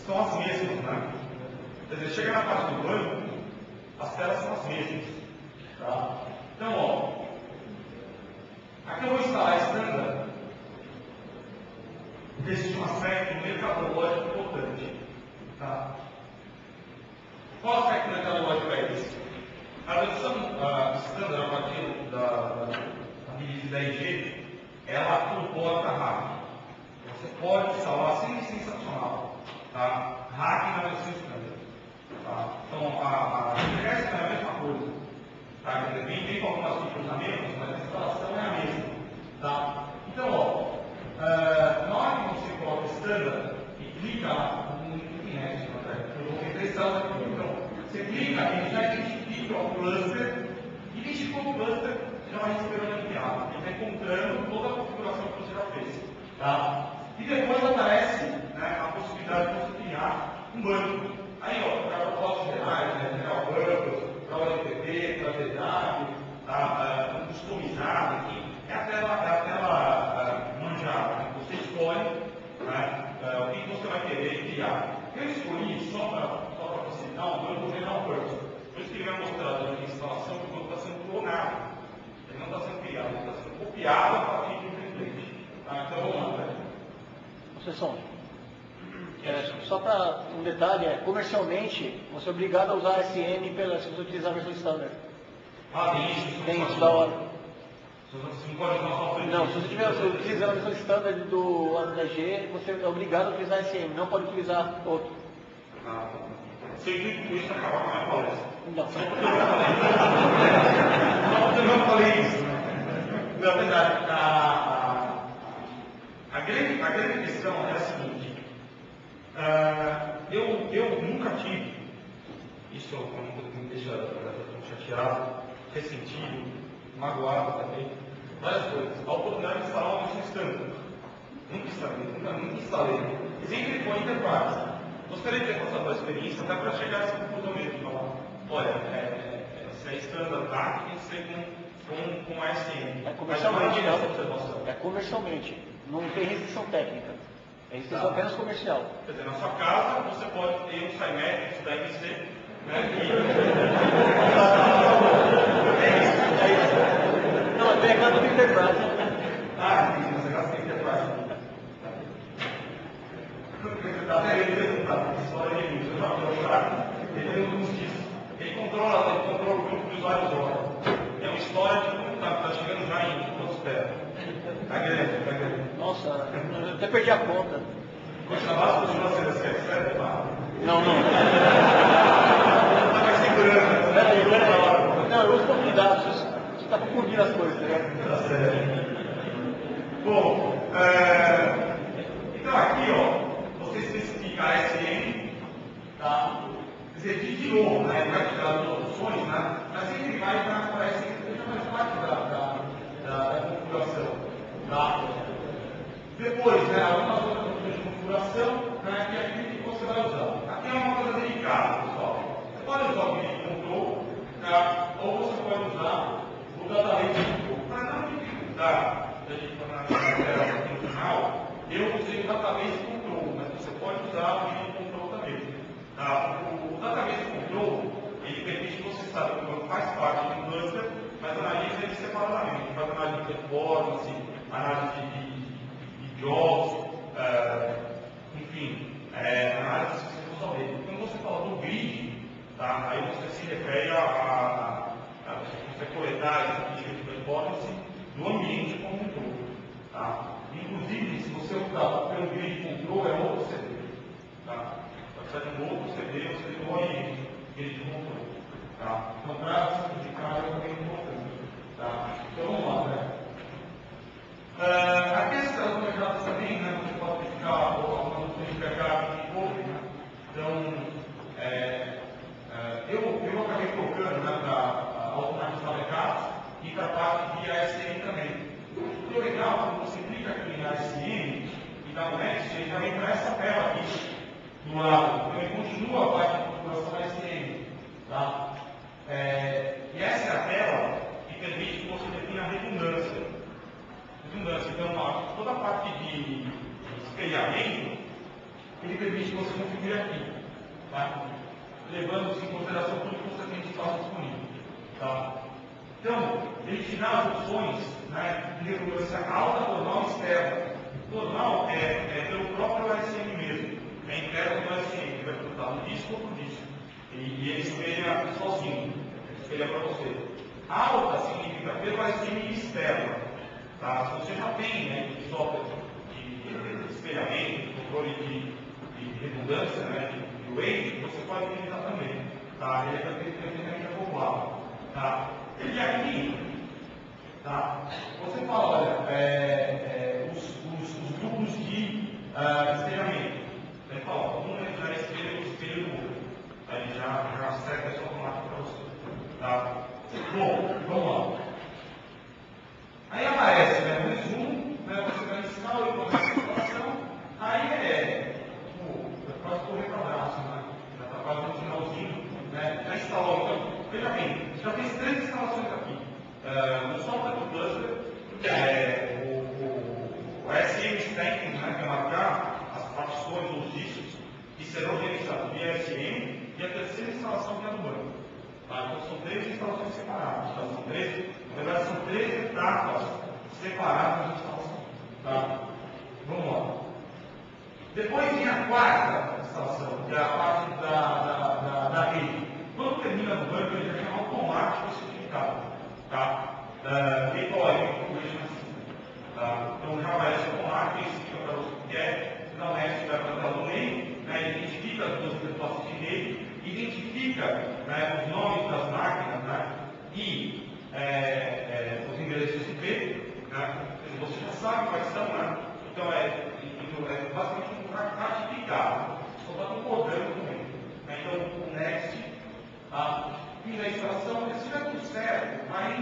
São as mesmas, né? Quer dizer, chega na parte do banco, as telas são as mesmas. Tá? Então, aqui eu vou instalar standard. Existe um aspecto mercadológico importante. Tá? Qual aspecto mercadológico é esse? A versão standard, a partir da release da IG, ela comporta hack. Você pode instalar sem licença opcional. Tá? Hack na versão standard. Tá? Então, a reversa é a mesma coisa. Tá? Tem algumas cruzamentos, mas a instalação é a mesma. Tá? Então, na hora que você coloca standard e clica lá no Internet, eu vou ter 3 telas aqui. Então, você clica e já identifica o cluster, identificou o cluster, já vai esperando a enviada. Ele está encontrando toda a configuração que você já fez. Tá? E depois aparece, né, a possibilidade de você criar um banco. Aí, para propósitos gerais, general purpose, para o LTP, para DW, tá, customizado, enfim, é a tela manjada. Você escolhe, né, o que você vai querer criar. Eu escolhi, só para facilitar, um banco general purpose. Por isso que ele vai mostrar durante a instalação que o banco está sendo clonado. Ele não está sendo criado, ele está sendo copiado a partir de um template. Tá? Então, vamos lá, né? Sessão. Só para um detalhe, comercialmente, você é obrigado a usar SM se você utilizar a versão standard. Tem isso? Tem isso da hora. Você não pode usar software? Não, se você estiver utilizando a versão standard do AG, você é obrigado a utilizar SM, não pode utilizar outro. Você clica com isso para acabar com a minha palestra. Não. Só porque eu não falei isso. Na verdade, a grande questão é a seguinte, eu nunca tive, isso é uma coisa que me deixa chateado, ressentido, magoado também, várias coisas. A oportunidade de instalar uma versão standard. Nunca instalei. Sempre foi enterprise. Gostaria de ter passado a experiência até para chegar a essa conclusão mesmo. Falar, olha, se é standard tá, tem que ser com ASM. É comercialmente, essa observação. É comercialmente. Não tem restrição técnica. É restrição apenas comercial. Quer dizer, na sua casa você pode ter um Symetrics da MC, né? Não, é bem do Enterprise. Entendi, você gasta Enterprise. História de luz, eu já vou mostrar. Ele tem alguns discos. Ele controla o grupo de usuários Oracle. É uma história de como está chegando já em Prospera. Está grande. Nossa, eu até perdi a conta. Continua sendo sério, Não. Está mais segurando. Peraí. Não, eu uso pouco de dados. Você está confundindo as coisas, tá ligado? Tá certo. Bom, então aqui, ó, você especifica a SM, tá? Quer dizer, de novo, né? Vai tirar as opções, né? Mas sempre vai para a SM, que já faz parte da configuração, tá? Depois, né? Algumas outras opções de configuração, né? Que é aquilo que você vai usar. Aqui é uma coisa delicada, pessoal. Você pode usar o grid control, tá? Ou você pode usar o database control. Para não dificultar da gente analisar aqui no final, eu usei o database control, mas você pode usar o grid control também. Tá? O database control, ele permite que você saiba que o banco faz parte de um cluster, mas analisa ele separadamente. Faz análise de performance, análise de jobs, enfim, análise de sistema somente. Quando você fala do grid, tá? Aí você se refere você coletar estatística de performance do ambiente como um todo. Tá? Inclusive, se você optar pelo grid control, é outro CD. Tá? Vai precisar de um outro CD, você tem um ambiente grid control. Tá? Então, para simplificar, é também importante. Tá? Então, vamos lá, né? Aqui as mercados também, né? Você pode verificar algumas opções de backup e cover, né? Então, eu acabei colocando, né, para automatizar backups e para a parte de ASM também. O que é legal, quando você clica aqui na ASM e dá um next, ele já vem para essa tela aqui do lado. Então ele continua a parte de configuração ASM. Tá? E essa é a tela que permite que você defina a redundância. Então, toda a parte de espelhamento, ele permite que você configure aqui. Tá? Levando em consideração tudo que você tem de espaço disponível. Tá? Então, ele te dá as opções, né, de redundância alta, normal e externa. Normal é pelo próprio ASM mesmo, é interno do ASM, ele vai perguntar um disco ou outro disco. E ele espelha sozinho, espelha para você. Alta significa pelo ASM externo. Tá? Se você já tem, né, software de espelhamento, controle de redundância, né, de wave, você pode utilizar também. Tá? Ele é perfeitamente acoplado. Tá? E aqui, tá? Você fala, olha, os grupos de espelhamento. Ele fala, um já espelha o espelho do outro. Aí ele já acerta isso automático para você. Tá? Bom, vamos lá. Aí aparece, né, no resumo, né, você vai instalar e começa a instalação. Aí quase correr para o braço, né? Já está quase no finalzinho, né? Já instalou. Então, veja bem, já fez 3 instalações aqui. No software do cluster, o ASM Stacking, né, que é marcar as partições dos discos que serão gerenciados via ASM, e a terceira instalação que é do banco. Tá? Então são 3 instalações separadas. Tá? Na verdade, são 3 etapas separadas de instalação. Tá? Vamos lá. Depois vem a 4ª instalação, que é a parte da rede. Quando termina no banco, ele já chama automático certificado. Tá? Ele coloca configuration assistant. Tá? Então já aparece automático, ele explica para você o que é, dá um next, vai para a tela do meio, né? Identifica as duas interfaces de rede, identifica, né, os nomes das máquinas, né? E os endereços IP, né? Você já sabe quais são, né? Então é basicamente um ratificado, só está concordando com ele. Então o next, fiz a instalação, se estiver tudo certo, aí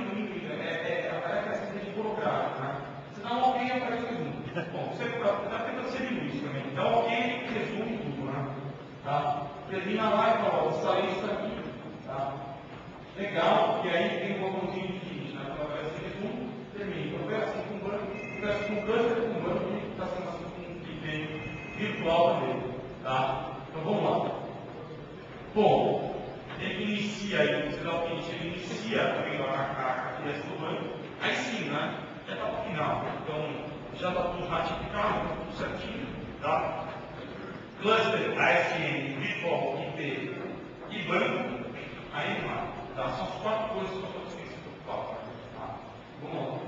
aparece essa de burocrática, né? Se dá um ok, aparece o resumo. Bom, você está tentando ser linguístico também. Então ok, resume tudo, né? Tá? Termina lá e fala, instalei isso aqui. Tá? Legal, e aí tem um botãozinho de finish, né? Então aparece o resumo, termina. Eu peço assim com o banco, eu peço com o cluster, com o banco que está sendo assim com um IP virtual também. Tá? Então vamos lá. Bom, ele inicia aí, você dá o finish, ele inicia também a criação do banco. Aí sim, né? Já está para o final. Então já está tudo ratificado, tudo certinho. Tá? Cluster, ASN, virtual, IP e banco. Aí vai. Tá? São as 4 coisas que você tem que se preocupar. Tá? Vamos lá.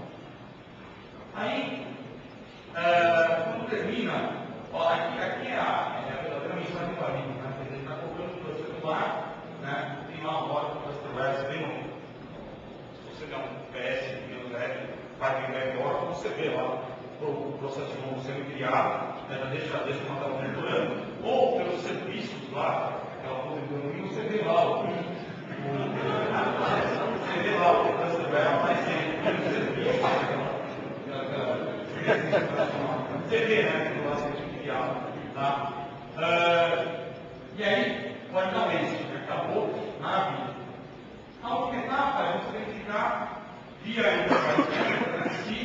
Aí, quando termina, ó, aqui é a verdadeira mensagem do amigo, né? Ele está colocando o cluster no ar, né? Tem lá uma hora que o cluster REST bem longe. Se você der um PS-F, vai vir agora, você vê lá o processo novo sendo criado, né? Já deixa uma tela monitorando, ou pelos serviços lá, aquela coisa do caminho, você vê lá o cluster vai aparecendo pelos serviços, você vê, né, que o negócio é criado, tá? E aí, pode dar um êxito, né? Acabou na vida. A última etapa é você verificar via interface se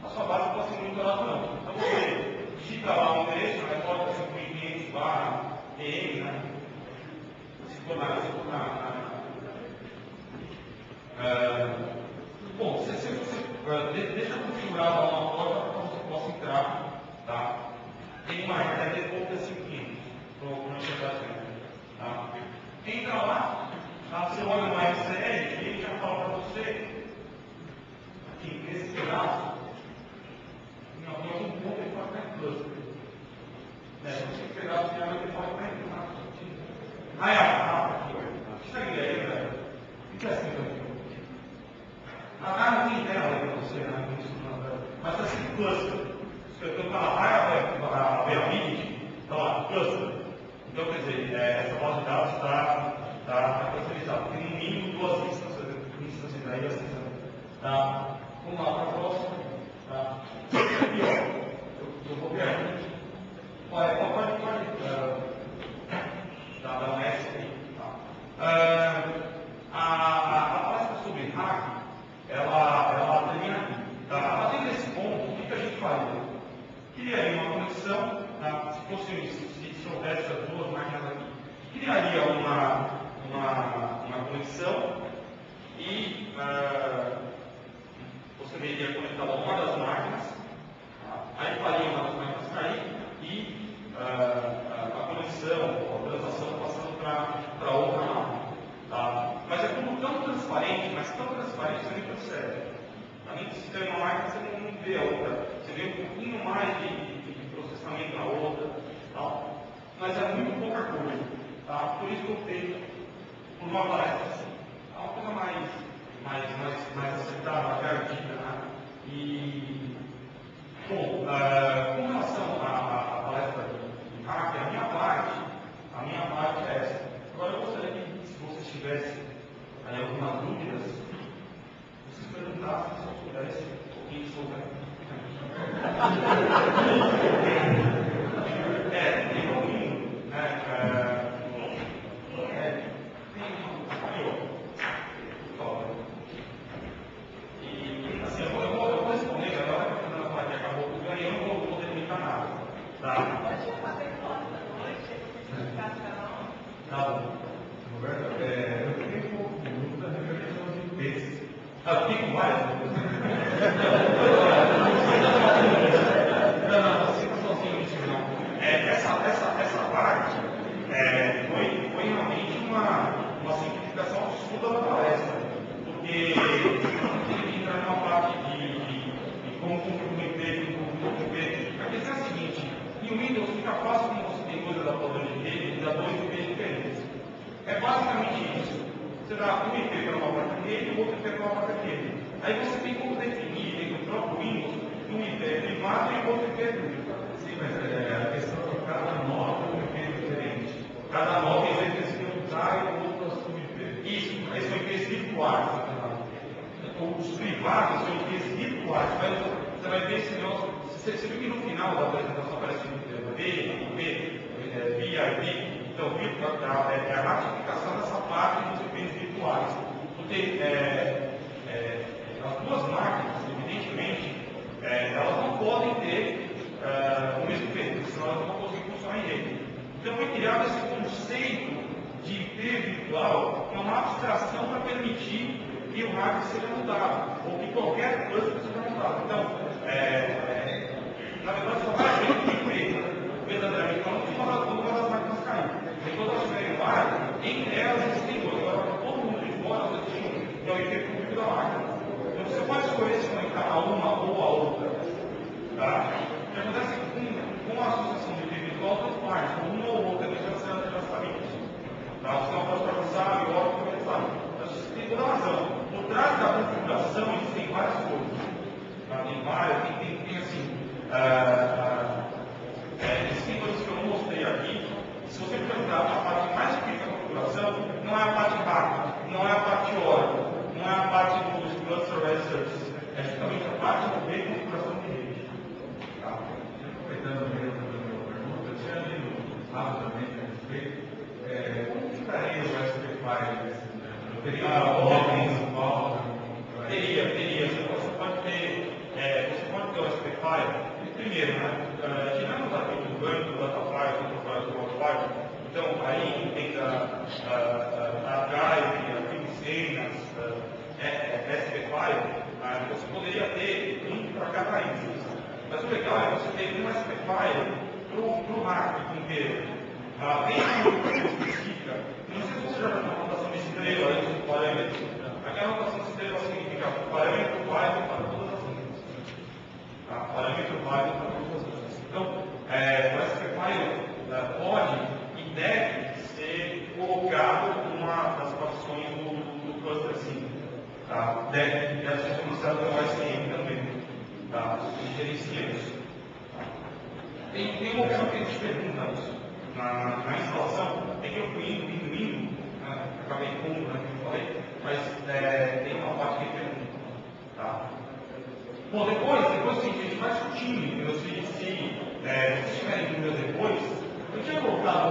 a sua base está sendo monitorada ou não. Então você digita lá o endereço, né? Coloca 5.500 PM, né? Se for bom, deixa configurada uma porta para que você possa entrar, tá? Tem uma RTD conta 5.500 para o interface, tá? Entra lá, tá? Você olha no SL e ele já fala para você aqui, nesse pedaço, em algum ponto ele pode estar em cluster. Esse pedaço de água ele pode estar em cluster. Aí, isso aí, velho. O que é assim também? Não tem tela aí para você, né? Mas está assim, cluster. Se eu estou a availability, está lá, cluster. Então, quer dizer, essa base de dados está clusterizada. Tem no mínimo 2 instâncias aí acessando. Tá? Vamos lá para a próxima. Tá? Aqui, ó. Eu vou ver aqui. Olha, pode dar um S aí. Tá? A palestra sobre hack, ela termina aqui. Tá? A partir desse ponto, o que a gente faria? Criaria uma conexão, tá? Se houvesse essas 2 máquinas aqui, criaria uma conexão e você iria conectar uma das máquinas, tá? Aí faria uma das máquinas cair e a conexão, a transação passando para outra máquina. Tá? Mas é tudo tão transparente, mas tão transparente que você nem percebe. Além de se ter uma máquina, você não vê a outra. Você vê um pouquinho mais de processamento na outra. Tá? Mas é muito pouca coisa. Tá? Por isso que eu optei por uma palestra assim. É uma coisa mais aceitável, mais garantida. Né? E, bom, com relação à palestra de hack, a minha parte é essa. Agora eu gostaria que, se vocês tivessem algumas dúvidas, vocês perguntassem, se eu pudesse, quem souber. Tem um pouquinho, né? E, assim, eu vou responder, agora que a Fernanda falou que acabou tudo, aí eu não vou poder limitar nada. Tá? Pode fazer 4 da noite, você ficar no canal. Tá bom. Roberto, eu fiquei um pouco de dúvida referente aos IPs. Eu fiquei com várias dúvidas. Não, assim, sozinho isso não. Essa parte foi realmente uma simplificação absurda da palestra. Porque eu tive que entrar numa parte de como configurar o IP. A questão é a seguinte, em Windows fica fácil quando você tem coisa da padrão de rede, dá 2 IPs diferentes. É basicamente isso. Você dá um IP para uma placa de rede e outro IP para uma placa de rede. Aí você tem como definir dentro do próprio Windows, um IP privado e outro IP público. Sim, mas a questão é que cada nota é um IP diferente. Cada nota Você é decidiu usar e o outro assume IP. isso, aí são IPs virtuais. Os privados são IPs virtuais. Você vai ver esse negócio. Você viu que no final da apresentação aparece BIP, então é a ratificação dessa parte dos IPs virtuais. Porque as duas máquinas, evidentemente, elas não podem ter o mesmo IP, senão elas não vão conseguir funcionar em rede. Então foi criado esse conceito de IP virtual, que é uma abstração para permitir que o hardware seja mudado, ou que qualquer cluster seja mudado. Então, na verdade, só vai haver um IP, verdadeiramente falando, uma das máquinas cair. Se todas estiverem lá, entre elas existem duas. Agora, para todo mundo de fora, você tem o IP público da máquina. Então, você pode escolher se conectar a uma ou a outra. Tá? O que acontece é que com a associação de IP virtual, tanto faz, com uma ou outra, deixa de ser lançamento. Tá? O sistema pode processar e o outro também sabe. Mas você tem toda a razão. Por trás da configuração existem várias coisas. Tá? Tem várias, tem assim. Existem coisas que eu não mostrei aqui. Se você perguntar a parte mais difícil da configuração, não é a parte rápida, não é a parte hora, não é a parte dos cluster registers, é justamente a parte de configuração de rede. Tá? Aproveitando mesmo a minha pergunta, eu tinha lido rapidamente a respeito. Como ficaria o SP5? Eu teria Teria. Você pode ter o SP5. Primeiro, né? Tirando aqui do banco, do Datafire, do Wi-Fi, então aí tem a Drive, a Cenas, SP5, você poderia ter um para cada instância. Mas o legal é você ter um SP5 para o hardware inteiro. Tem uma específica, não sei se você já viu uma notação de estrela aí dos parâmetros. Aquela notação de estrela significa parâmetro válido para todas as linhas. Parâmetro válido para todas as linhas. Então, o SP5 pode e deve ser colocado numa das partições do cluster 5. Tá? Deve ser utilizado pelo SM também. Tá? Gerencia isso. Tem uma opção que a gente pergunta isso. Na instalação, é que eu fui indo, acabei como, né, como eu falei, mas tem uma parte que pergunta. Tá? Bom, depois a gente vai discutindo, entendeu? Se vocês tiverem dúvidas depois, eu tinha colocado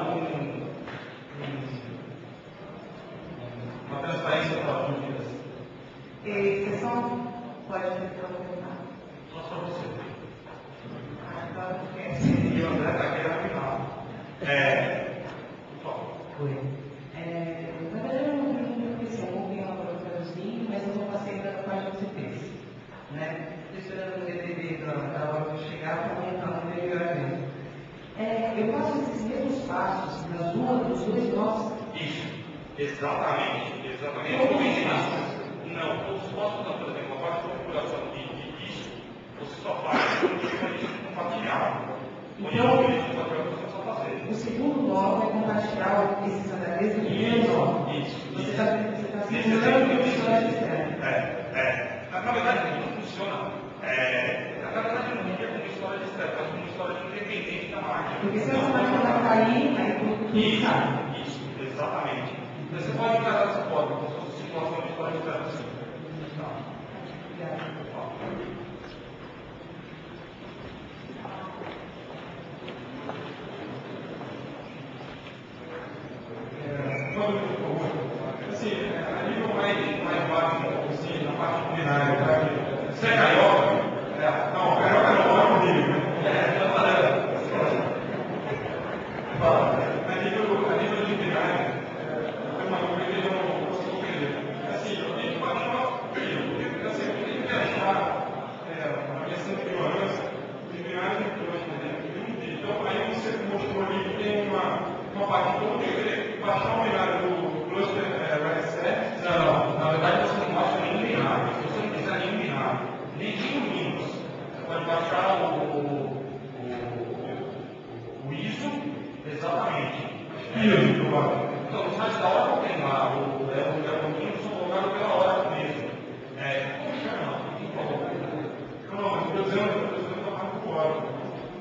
uma transparência para dúvidas. Você só pode perguntar. Só para você. Agora, E o André está aqui no final. Por favor. Oi. Na verdade, eu não pergunto porque se eu ouvi uma coisa traduzir, mas eu não passei para a parte que você fez. Né? Estou esperando o DDD da hora que eu chegar para montar um melhor mesmo. Eu faço esses mesmos passos dos dois nós. Isso. Exatamente. Todos os passos. Não, todos os passos não. Por exemplo, a parte de configuração de isso, você só faz com o dispositivo compartilhado. Então, você só fazer. o segundo nó é compartilhar esses HDs do primeiro nó. Isso. Você está simulando que funciona de externo. Na verdade, tudo funciona. Na verdade, não é como história de estresse, mas como história de independente da máquina. Porque se essa máquina vai cair, aí tudo sai. Isso, exatamente. Então, você pode encarar dessa forma, como se fosse situação de história de estresse. Tá. Assim, a nível mais baixo, assim, na parte binária, Você é carioca? não, carioca não é comigo, né? A nível de binária, tem uma coisa que eu não consigo compreender. Assim, eu tenho que baixar, eu tenho que achar uma questão de ignorância, de binária tem dois, né? Então, aí você mostrou ali que tem uma parte que eu tenho que baixar o binário do cluster RSS. Não, na verdade você não baixa nenhum binário. Se você não quiser nenhum binário, nem Linux, você pode baixar o ISO, exatamente. Então, no site da Oracle tem lá, o Linux são colocados pela Oracle mesmo. Como chama? a parte do órgão.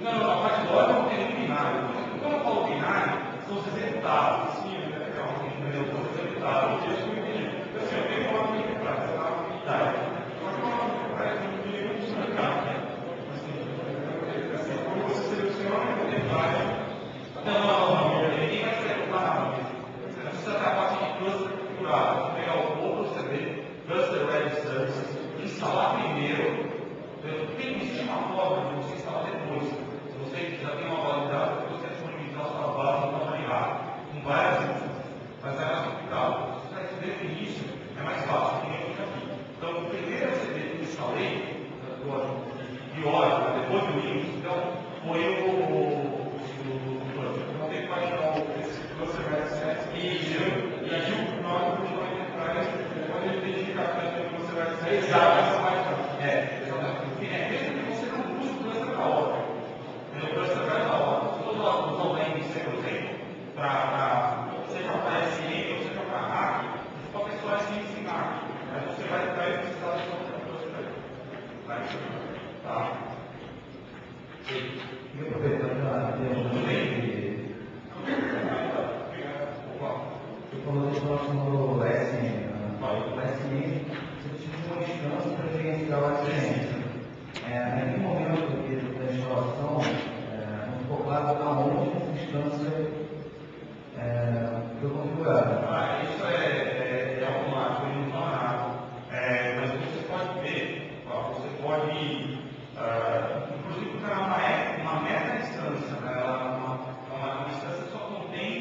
Não, a parte do órgão tem um binário. Quando eu falo binário, são os executados. Sim, é legal, entendeu? São os executados. Isso que eu entendi. Assim, eu tenho uma órgão de entrada, você estava unidade. Só que uma órgão de entrada é um nível de explicar. Assim, quando você seleciona, tem várias. Não. Ninguém vai executar nada. Você precisa ter a parte de cluster configurada. Vou pegar o outro CD, Cluster Red Services, instalar primeiro. Tem que existir uma forma de você instalar depois. Se você já tem uma validade, você disponibilizar a sua base para variar com várias instâncias. Mas é mais complicado. Se você vai definir isso, é mais fácil, que nem eu fiz aqui. Então, o primeiro CD que eu instalei, de óleo, depois do Linux, então, foi o cluster. Então, tem que baixar esse cluster e agir na hora que você vai entrar, quando ele identificar que você vai sair, exato. Mesmo que você não use o cluster da hora. O cluster vai da hora. Se eu usar o lens, por exemplo, seja para SM ou seja para hack, você pode ter só SM sem hack. Aí você vai precisar de outro cluster. Tá? E aproveitando a você falou do próximo do SM. O SM, você precisa de uma instância para gerenciar o SM. Naquele momento da instalação, não ficou claro aonde essa instância foi configurada. Isso é automático, ele não fala nada. Mas você pode ver, você pode, inclusive, porque uma meta instância, uma instância só contém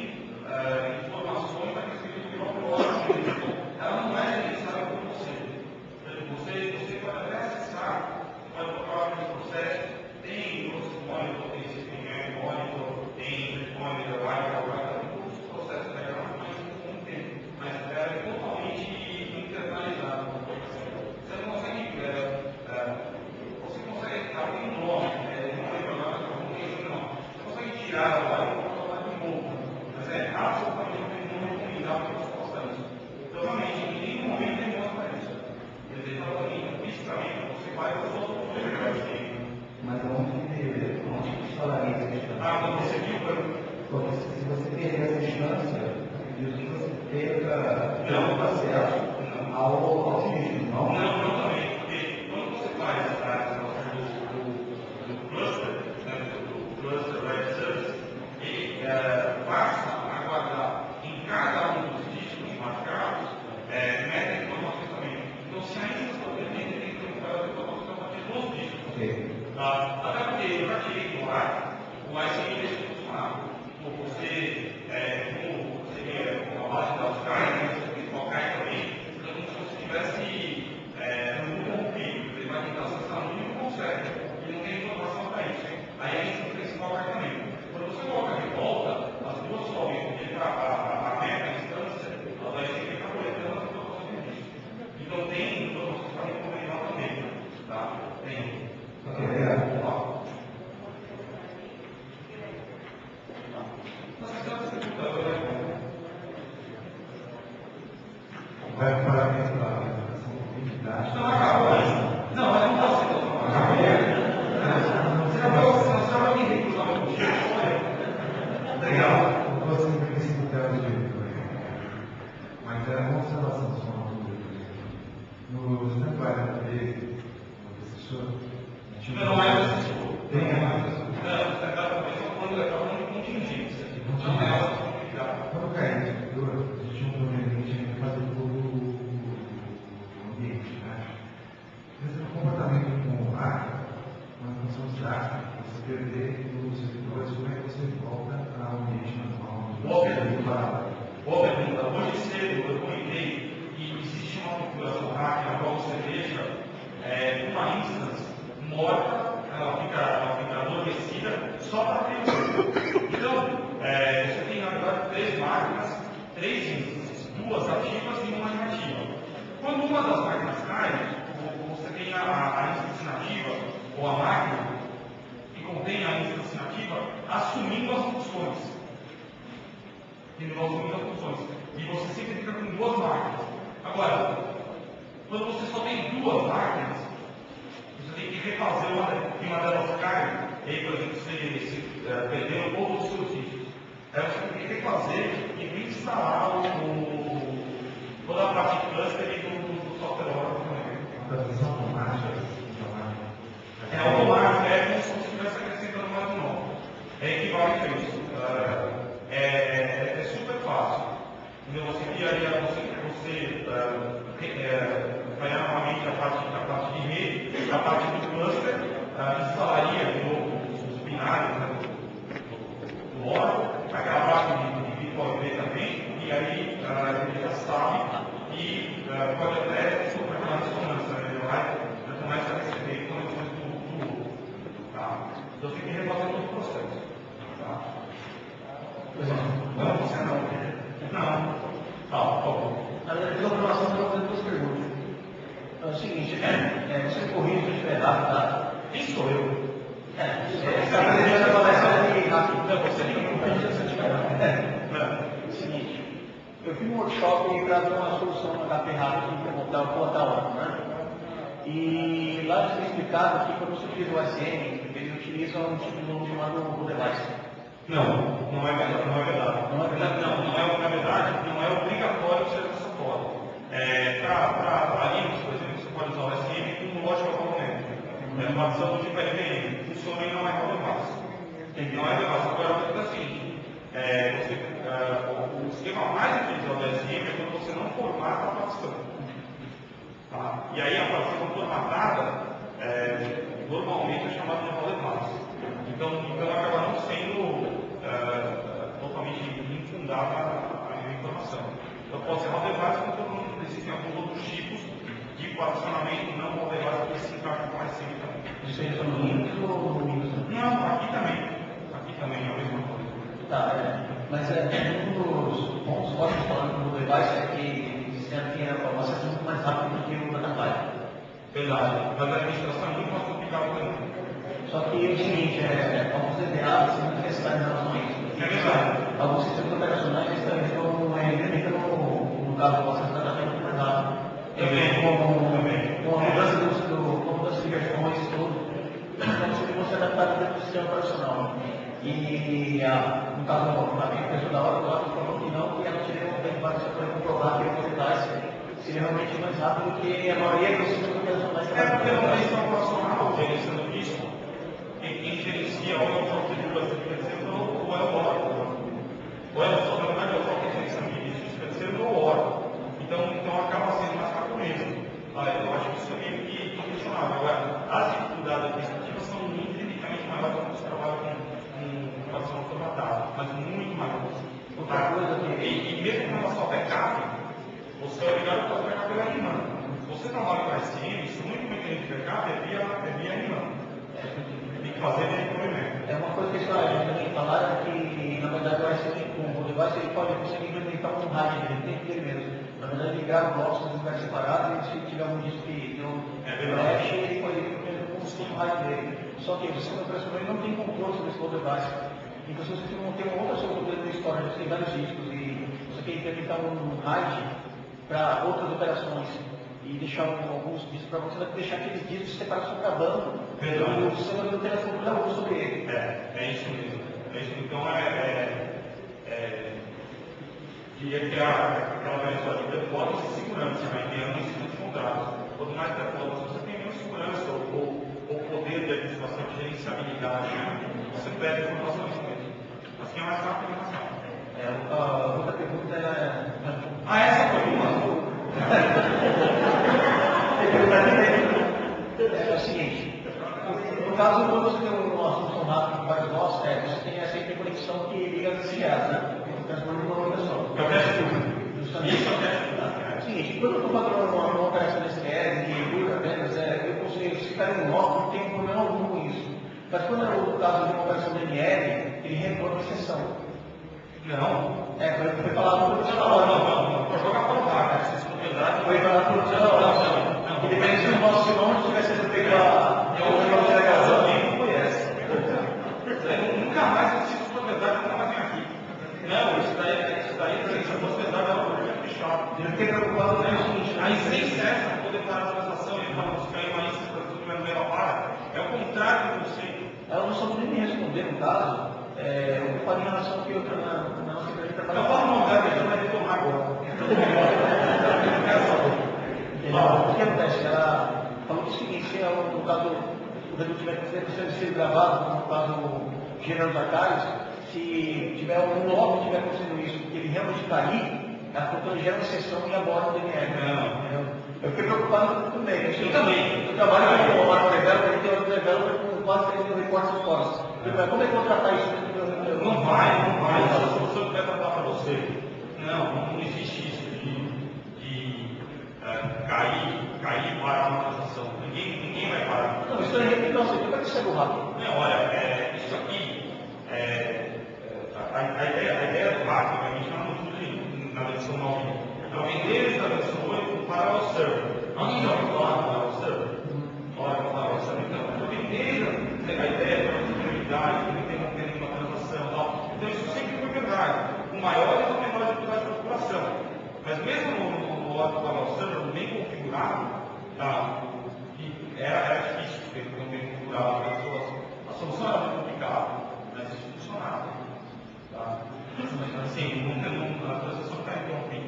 informações a respeito do próprio órgão. Ela não é gerenciada por você. Você pode até acessar. Pode colocar no processo, tem outros monitor, tem sistema monitor, tem monitor, tem todos os processos da gravação, mas não tem. Mas é totalmente internalizado. Você não consegue, abrir um nome, não lembro agora, não. Você consegue tirar lá e colocar de novo. Mas é absolutamente não recomendável que você faça isso. Então, realmente, em nenhum momento ele mostra isso. Quer dizer, fisicamente, você vai para os outros. Mas onde instalaria essa instância? Quando você viu, porque se você perder essa instância, acredito que você perca o acesso ao registro, não? Não também, porque quando você faz a instalação do cluster Red Service, ele passa a guardar em cada um dos dígitos marcados meta informações também. Então, se ainda está dependendo, tem que ter informações a partir dos dígitos. Até porque eu já tirei do ar, o ICM deixa de funcionar. Você tem uma base de dados CAI, você tem uma CAI também, então como se você tivesse no conflito, ele vai tentar acessar no e não consegue, e não tem informação para isso. Aí a gente tem esse CAI também. Quando você coloca de volta, as duas sobem, porque a meta, a instância, ela vai sempre estar coletando as informações disso. Então tem informações para recomendar também. Tá? Tem. Ok, obrigado. Vai parabéns pela apresentação didática. Não acabou ainda. Não, mas não posso ser. Você não vai me recusar o contigo. Legal. Eu estou sempre nesse papel de diretor. Mas era uma observação só uma dúvida. No stand-by da TV, o assessor. Não é o assessor. Tem a mais. Não, você está falando de contingência. Não é o assessor. Quando cair no servidor, a gente tinha um planejamento de fazer todo o ambiente, né? Mas o comportamento com o hacker, uma função didática, você perder os servidores, como é que você volta ao ambiente normal? Boa pergunta. Hoje cedo eu comentei que existe uma configuração hacker na qual você deixa uma instance morta, ela fica adormecida só para ter o Então, você tem na verdade 3 máquinas, 3 instances, 2 ativas e uma inativa. Quando uma das máquinas cai, você tem a instância nativa, ou a máquina que contém a instância nativa, assumindo as funções. E você sempre fica com 2 máquinas. Agora, quando você só tem 2 máquinas, você tem que que refazer que uma delas cai, e aí, por exemplo, você perdeu todos os seus discos. Aí você tem que refazer e reinstalar toda a parte de cluster do software Oracle também. Atualização automática. É automático, é como se você estivesse acrescentando mais um novo. É equivalente a isso. É super fácil. Entendeu? Você criaria, você faria novamente a parte de rede, a parte do cluster, instalaria de novo os binários, né, do Oracle, aquela parte de Virtual IP também, e aí ele já sabe e pode até superar a ressonância, né? Ele vai começa a receber conexões do outro. Tá? Então você tem que refazer todo o processo. Tá? Não, você não. Não. Tá, por favor. Na verdade, pela aprovação, eu vou fazer duas perguntas. É o seguinte, você corrige se eu estiver errado, tá? Quem sou eu? Você apresentando a palestra ali rápido. Não, você nem Corrija se eu estiver errado. É o seguinte, eu fiz um workshop para dar uma solução no HP rápido para botar a hora, né? E lá eles explicaram que quando você utiliza o SM, eles utilizam um tipo de nome chamado Root Device. não é verdade. Não é verdade. Na verdade, não é obrigatório ser dessa forma. Para Linux, por exemplo, você pode usar o SM como Logical Component. Uma adição do tipo LVM. Funciona e não é device. Não é device. Agora, o que é o seguinte, o esquema mais utilizado do SM é quando você não formata a partição. Tá? E aí a partição formatada normalmente é chamada de rollback. Então acaba não sendo totalmente infundada a informação. Então pode ser rollback quando todo mundo existem alguns outros tipos de particionamento não rollback que se encaixam com mais simples também. Isso aí é no Linux ou no Windows? Não, aqui também. Aqui também é a mesma coisa. Tá, mas um dos pontos fortes falando do device é que o sistema tinha um acesso muito mais rápido do que o Datafly. Verdade, mas a administração é muito mais complicada também. Só que é o seguinte, alguns DBA são muito necessários em relação a isso. É verdade. Alguns sistemas operacionais eles também implementam, no caso, o acesso da data muito mais rápido. Com a mudança de versões e tudo, então você adaptar dentro do sistema operacional. E no caso a pessoa da hora, o Oracle falou que não, que ela teria um tempo para você poder comprovar que o device seria realmente mais rápido do que a maioria dos sistemas operacionais. Porque no sistema operacional, gerenciando isso, quem gerencia ou é o software de terceiro ou é o Oracle. Ou é o software, na verdade, é o software de gerenciamento de terceiro ou o Oracle. Então acaba sendo mais rápido mesmo. Eu acho que isso é meio que inquestionável. Agora, as dificuldades administrativas são infinitamente maiores quando você trabalha com operação formatada, mas muito maiores. Outra coisa que... E mesmo com relação ao backup, você é obrigado a fazer backup pela RIMAN. Se você trabalha com a SM, isso muito mecanismo de backup é via RIMAN. Tem que fazer via implemento. É uma coisa que a gente também falaram que, na verdade, o SM com o device ele pode conseguir implementar um RAID, ele tem que ter mesmo. Na verdade, ele grava blocos nos lugares separados e se tiver um disco que deu flash, ele pode implementar como se fosse um RAID dele. Só que o sistema operacional ele não tem controle sobre esse device. Então, se você não tem uma outra solução do storage, você tem vários discos e você quer implementar um RAID para outras operações e deixar alguns discos para você, vai deixar aqueles discos separados para banco e o sistema não tem essa controle sobre ele. É isso mesmo. Então, queria criar aquela versão de performance e segurança, vai criando em cima de contratos. Quanto mais performance você tem, menos segurança ou poder de administração de gerenciabilidade, você perde informações mesmo. Assim é mais rápido e mais rápido. A outra pergunta é... Essa foi uma? É o seguinte, no caso, quando você tem uma solução rápida com vários nós, você tem essa interconexão que liga as CIAs, né? Transforma em uma pessoa. É o teste. Isso é o teste. É o seguinte, quando eu estou fazendo uma operação SQL que dura apenas, eu consigo, se cair um nó, não tem problema algum com isso. Mas quando é o caso de uma operação DNL, ele retorna a exceção. Não. Foi falado no profissional. Não. Para jogar para o vaga, se isso for verdade. Foi falado no profissional. Não. Depende se o nosso nome tivesse sido feito a delegação. Ninguém conhece. Nunca mais, se isso for verdade, nunca mais vem aqui. Não, isso daí, se fosse verdade, ela poderia fechar. Eu fiquei preocupado com o seguinte. Aí, sem cessa, poder parar a atualização, ele fala, buscar aí uma lista para tudo, mas não para. no caso, eu faria em relação ao que eu na nossa empresa trabalha. Então, fala uma coisa que ela vai retomar agora. O que acontece? Ela falou que o seguinte, se no caso o reduto tiver condição de ser gravado, no caso gênero da carne, se tiver um logo que estiver acontecendo isso, que ele realmente cair, ela falou que ele gera uma exceção e aborda o DNR. Não. Eu fiquei preocupado também. Eu também. Eu trabalho com o Marco Developer, ele tem um developer com quase 3 mil reportes de fora. Como é que eu vou tratar isso? Não vai. Se a solução que vai tratar para você. Não existe isso de cair para a manutenção. Ninguém vai parar. Não, isso é não, como é que chega rápido? Não, olha, isso aqui, a ideia do hack, obviamente, não é na versão 9. É o vender da versão 8 para o server. Alguém já ouviu falar para o server? Olha, para o server. Então, vender a ideia para a prioridade, que não tem nenhuma transação e tal. Então, isso sempre foi verdade. Com maiores ou menores dificuldades de configuração. Mas mesmo no lado para o server, bem configurado, tá? Era difícil, porque não tem configurado as pessoas. A solução era muito complicada, mas isso funcionava. Tá? Assim, a transação está em bom fim.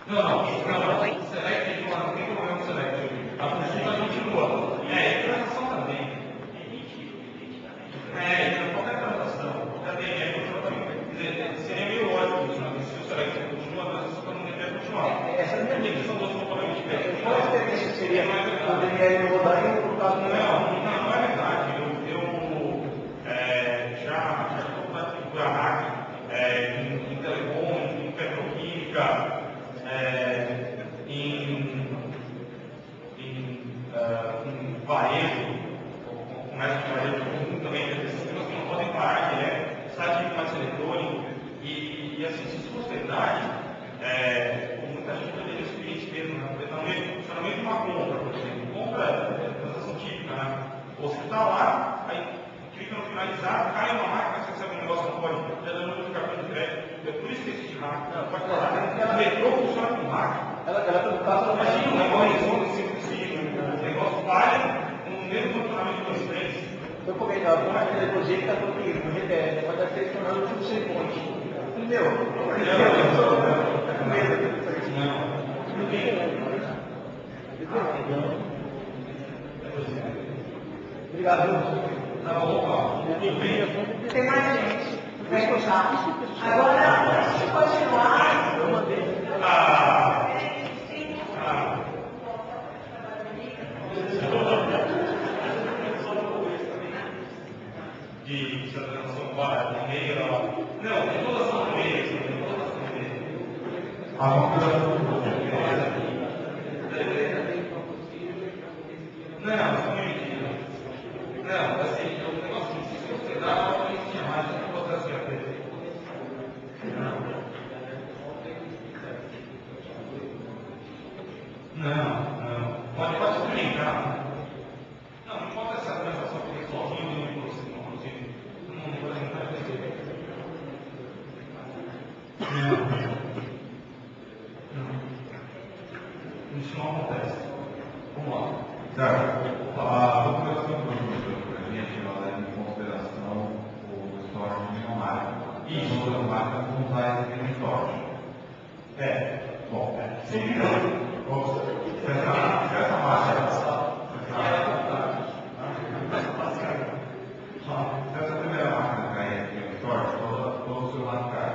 Não, o select não tem problema com o select. A consulta continua. E transação também. Qualquer transação, qualquer DNR continua também. Quer dizer, seria meio lógico isso, né? Se o select continua, a transação também deve continuar. Essa é a minha São dois componentes diferentes. Qual a experiência seria o DNR rodar e o caso Não é verdade. Eu já estou na arquitetura hack em telecom, em petroquímica, em varejo, comércio de varejo, também tem sistemas que não podem parar, que é site de comércio eletrônico. E assim, se isso fosse verdade, muita gente poderia os clientes mesmo, né? No meio de uma compra, por exemplo. Compra é transação típica, né? Você está lá, aí clica no finalizar, cai uma máquina, você recebe um negócio no código, já dando no cartão de crédito. É por isso que existe hack. Pode falar, o metrô funciona com hack. Ela no caso, Imagina um negócio o negócio falha no mesmo funcionamento de dois trens. eu comentava com aquele projeto que está comigo, no GTS, mas deve ter tornado o checkpoint. Meu, obrigado. Tem mais gente. Vai escutar. Agora, antes de continuar, de transação para e-mail, não, todas são e-mails, A configuração do Não, são mentira. Não, assim, o negócio de se você dá, provavelmente tinha mais, eu não vou trazer a TV. Não. Pode experimentar. Não importa essa transação porque sozinho não produzir. Não vai fazer. Não. Isso não acontece. Vamos lá. Certo. A configuração do cliente ela leva em consideração o storage de uma máquina. Isso. Outras máquinas não usar esse mesmo storage. Bom, se essa máquina. Se essa primeira máquina cair aqui no storage, todo o seu lado cai.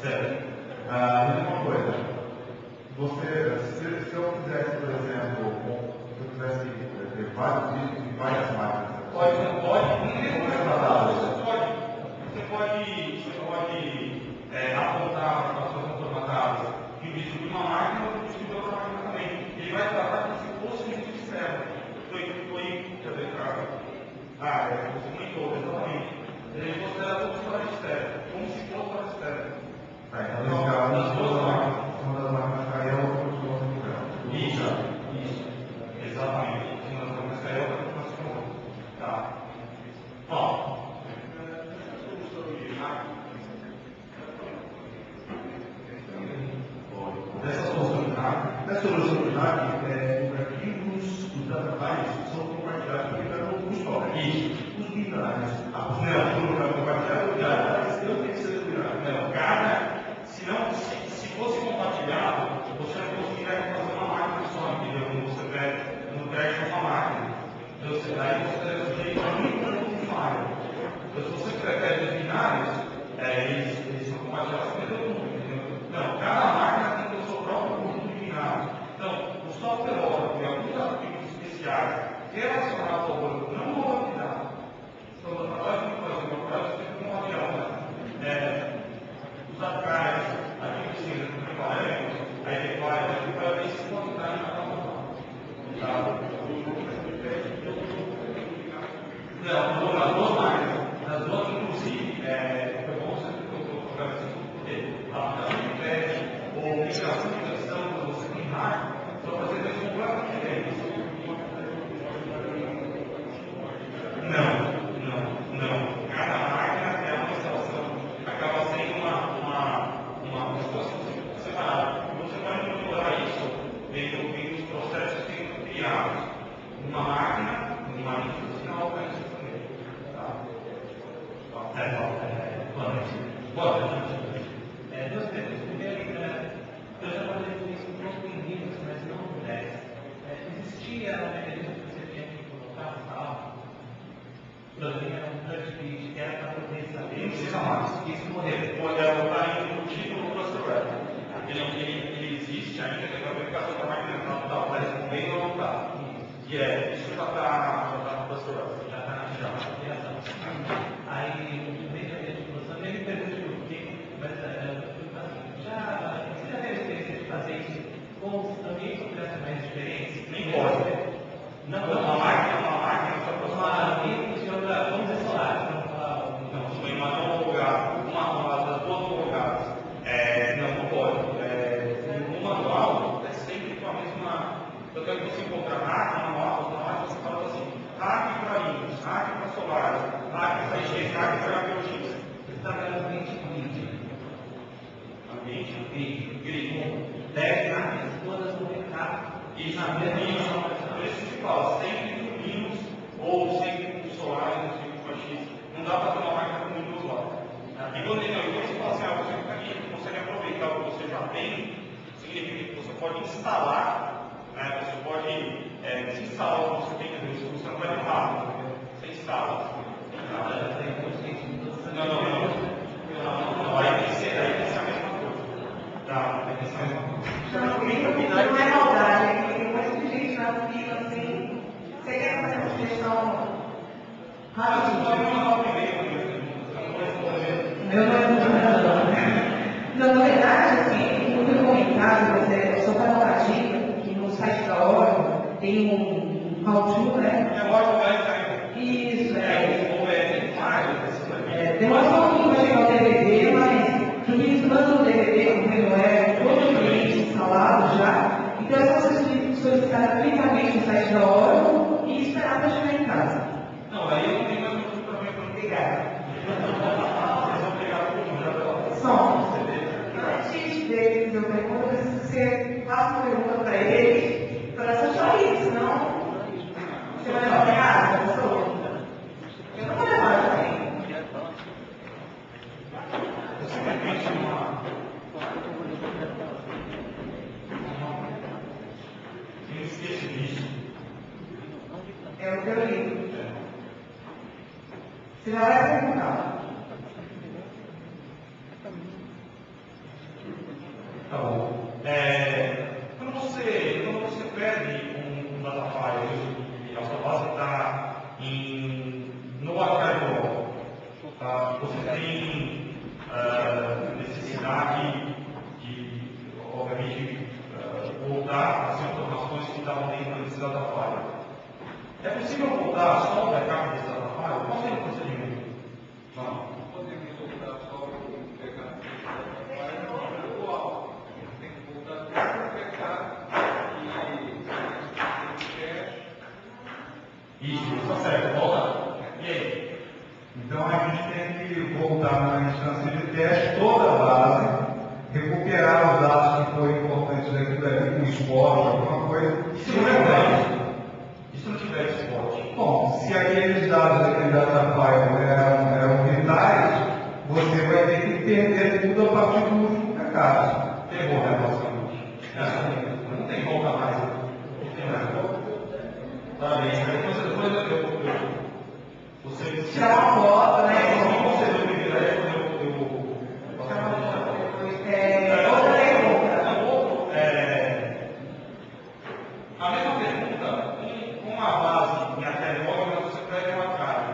Certo? Mesma coisa. Se eu fizesse, por exemplo, se eu quisesse ter vários discos em várias máquinas. Pode. Você pode apontar para as suas formatadas que o disco de uma máquina ou o disco de outra máquina também. Ele vai tratar como se fosse um disco externo. Você comentou, exatamente. Ele considera todo o storage externo, como se fosse storage externo. Então, nesse caso, uma das máquinas cair, a outra continua no lugar. Isso. Exatamente. Se nós vamos cair, a outra continua se movendo. Tá? Ó. Nessa solução de hack, os arquivos, os databases são compartilhados Não, nas duas máquinas. Nas duas, inclusive, foi bom você colocar assim, porque a aplicação de crédito ou migração de gestão, quando você tem hardware, são procedimentos completamente diferentes. Não. Cada máquina é uma instalação, acaba sendo uma situação separada. E você pode monitorar isso dentro dos processos que são criados numa máquina, numa linha institucional, para isso também. Boa noite. Duas coisas. Primeiro, eu já falei isso um pouco em Linux, mas não no 10. Existia um mecanismo que você tinha que colocar no carro, era um touchpad, que era para poder saber. Não precisa mais. Isso morreu. Pode estar embutido no cluster. Ele existe ainda, que é para verificar se a máquina está aparecendo bem ou não está. Isso já está no cluster. Já está na operação. Aí, no meio da discussão, ele me perguntou por quê, mas você já teve a experiência de fazer isso com ambientes operacionais diferentes? Nem pode. Não, uma máquina só para uma ambiente funciona, vamos dizer, solar. Não, se foi uma não homologada, uma das duas homologadas, não pode. No manual, é sempre com a mesma. Tanto é que você encontra hack no manual, você fala assim: hack para Linux, hack para Solaris, hack para IG, hack para HPLX. Você trabalha no ambiente grid. Ambiente Grid. 10 máquinas todas no mercado. Isso, por isso que se fala, sempre com Linux ou sempre com Solaris, ou sempre com X. Não dá para ter uma máquina com Windows lá. E quando você fala assim, você consegue aproveitar o que você já tem, significa que você pode instalar, você pode desinstalar o que você tem, você não vai ter rápido, você instala. Não, aí tem que ser a mesma coisa. Tem que ser a mesma coisa. Não é maldade, tem um monte de gente na fila assim. Você quer fazer uma sugestão rápida? Não, na verdade, assim, no meu comentário, só para dar uma dica, que no site da Oracle tem um how-to, né? Isso, demora um pouquinho para chegar o DVD, mas porque eles mandam o DVD, como ele é, todo o cliente instalado já, então é só você solicitar gratuitamente no site da Oracle e esperar para chegar em casa. Não, aí eu não tenho mais muito problema para não pegar. Vocês vão pegar tudo já pela Som. Antes deles, eu pergunto se você faz uma pergunta para eles, para essa só isso, senão você vai levar para casa, pessoa. Eu não vou levar também. Eu esqueço disso. É o teu livro. Você já vai perguntar. Tá bom. Quando você perde um data file e a sua base está no arquivo, você tem necessidade de obviamente, voltar as informações que estavam dentro desse data file. É possível voltar só o backup desse data file? Qual seria o procedimento? Não. Podemos voltar só o backup atual. Tem que voltar para o backup e Isso, está certo. Volta. E aí? Então a gente tem que voltar na instância de teste toda a base, recuperar os dados que foram importantes daquilo dali, com esporte, alguma coisa. E se não tiver? E se não tiver esporte? Bom, se aqueles dados daquele data file eram vitais, você vai ter que perder tudo a partir do último backup. Pegou o negócio aqui. Não tem volta mais. Não tem mais volta. Tá bem. Depois você Tirar uma foto, né? Você deu o privilégio, Outra pergunta. A mesma pergunta, com a base em até logo, você pede uma carga.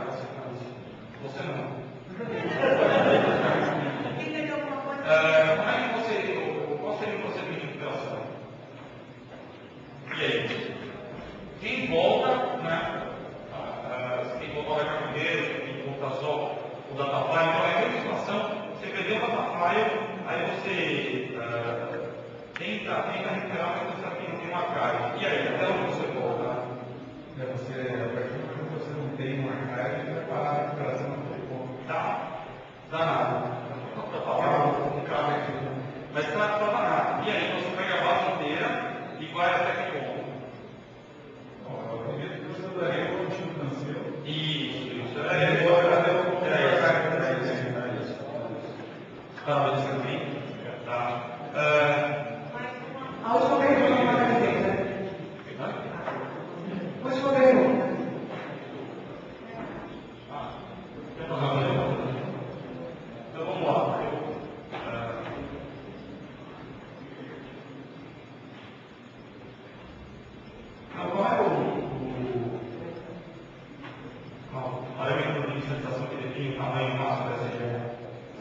Você não. Entendeu alguma coisa? Qual seria o procedimento de recuperação? E aí? Quem volta, né? Quem volta vai só o Datafly. Então é a mesma situação, você perdeu o Datafly, aí você tenta recuperar, mas você sabe que não tem uma carga. E aí, até onde você volta? A partir do momento que você não tem uma carga, você vai parar a recuperação do ponto. Tá danado. Um carro aqui. Mas tá danado. E aí você pega a base inteira e vai até que ponto? Eu acredito que você daria um contínuo financeiro. Isso. Tá, você também? Tá. A última pergunta que eu vou fazer, né? Última pergunta. Então vamos lá. Qual é o parâmetro de sensação que define o tamanho máximo dessa região?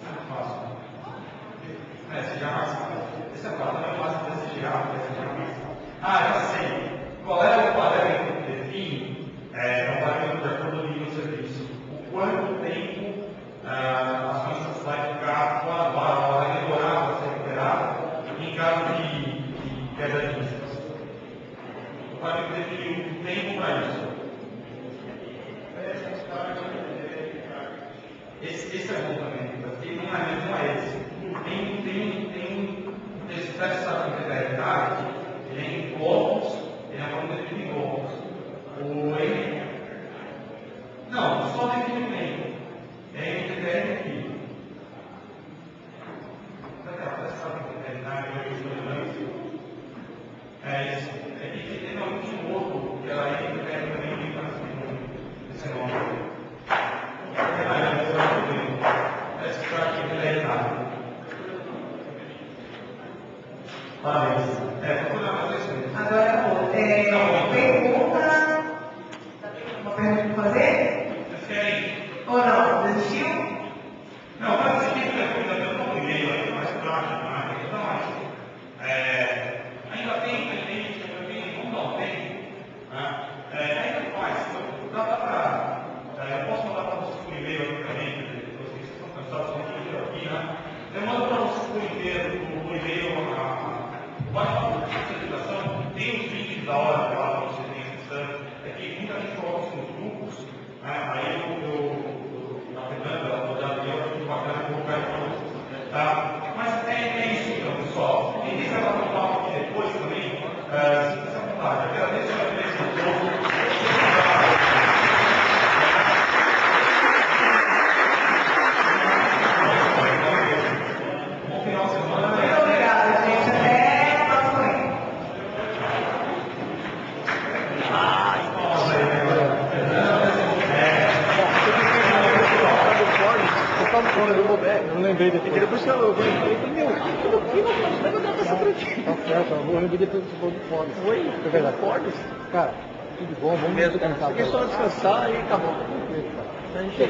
Muito fácil. SGA máximo. Esse é o tamanho máximo dessa região. Já sei. Qual é o parâmetro que define? É o parâmetro de acordo com o nível do serviço. O quanto tempo as coisas vai ficar, quando vai demorar para ser recuperada em caso de queda de riscos. O parâmetro define o tempo para isso. Esse é bom também, porque não é esse. Tem um desprezo da integridade, ele é em blocos, ele é uma definido em blocos. Não, só define o tempo. É integridade aqui. Essa integridade, eu estou lembrando isso. É isso. É que tem um último outro, que ela é integridade também, esse nome. Agora, pergunta. Uma pergunta para fazer? Vocês querem? Ou não? Desistiu? Não, mas se quem pergunta, eu não e-mail aqui mais prático, mais. Ainda tem, vamos dar um tempo. Ainda faz. Eu posso mandar para vocês por e-mail aqui também, vocês estão cansados de aqui, né? Eu mando para vocês por e-mail o bate-papo de certificação, tem os links da hora lá para vocês terem acessando. É que muita gente coloca isso nos grupos, aí a Fernanda, a Gabriel, acho muito bacana colocar isso para vocês. Tá? Mas é isso então, pessoal. Quem quiser dar um papo aqui depois também, sinta-se à vontade. Agradeço a presença de todos. Muito obrigada, gente. Até o próximo ano. Eu não lembrei depois. Depois que eu falei, meu, que não vai dar essa frente. Tá certo, eu lembrei depois que você falou do Forbes. Oi? É verdade. Forbes? Cara, tudo bom, vamos mesmo descansar. Fiquei só descansar e acabou. A gente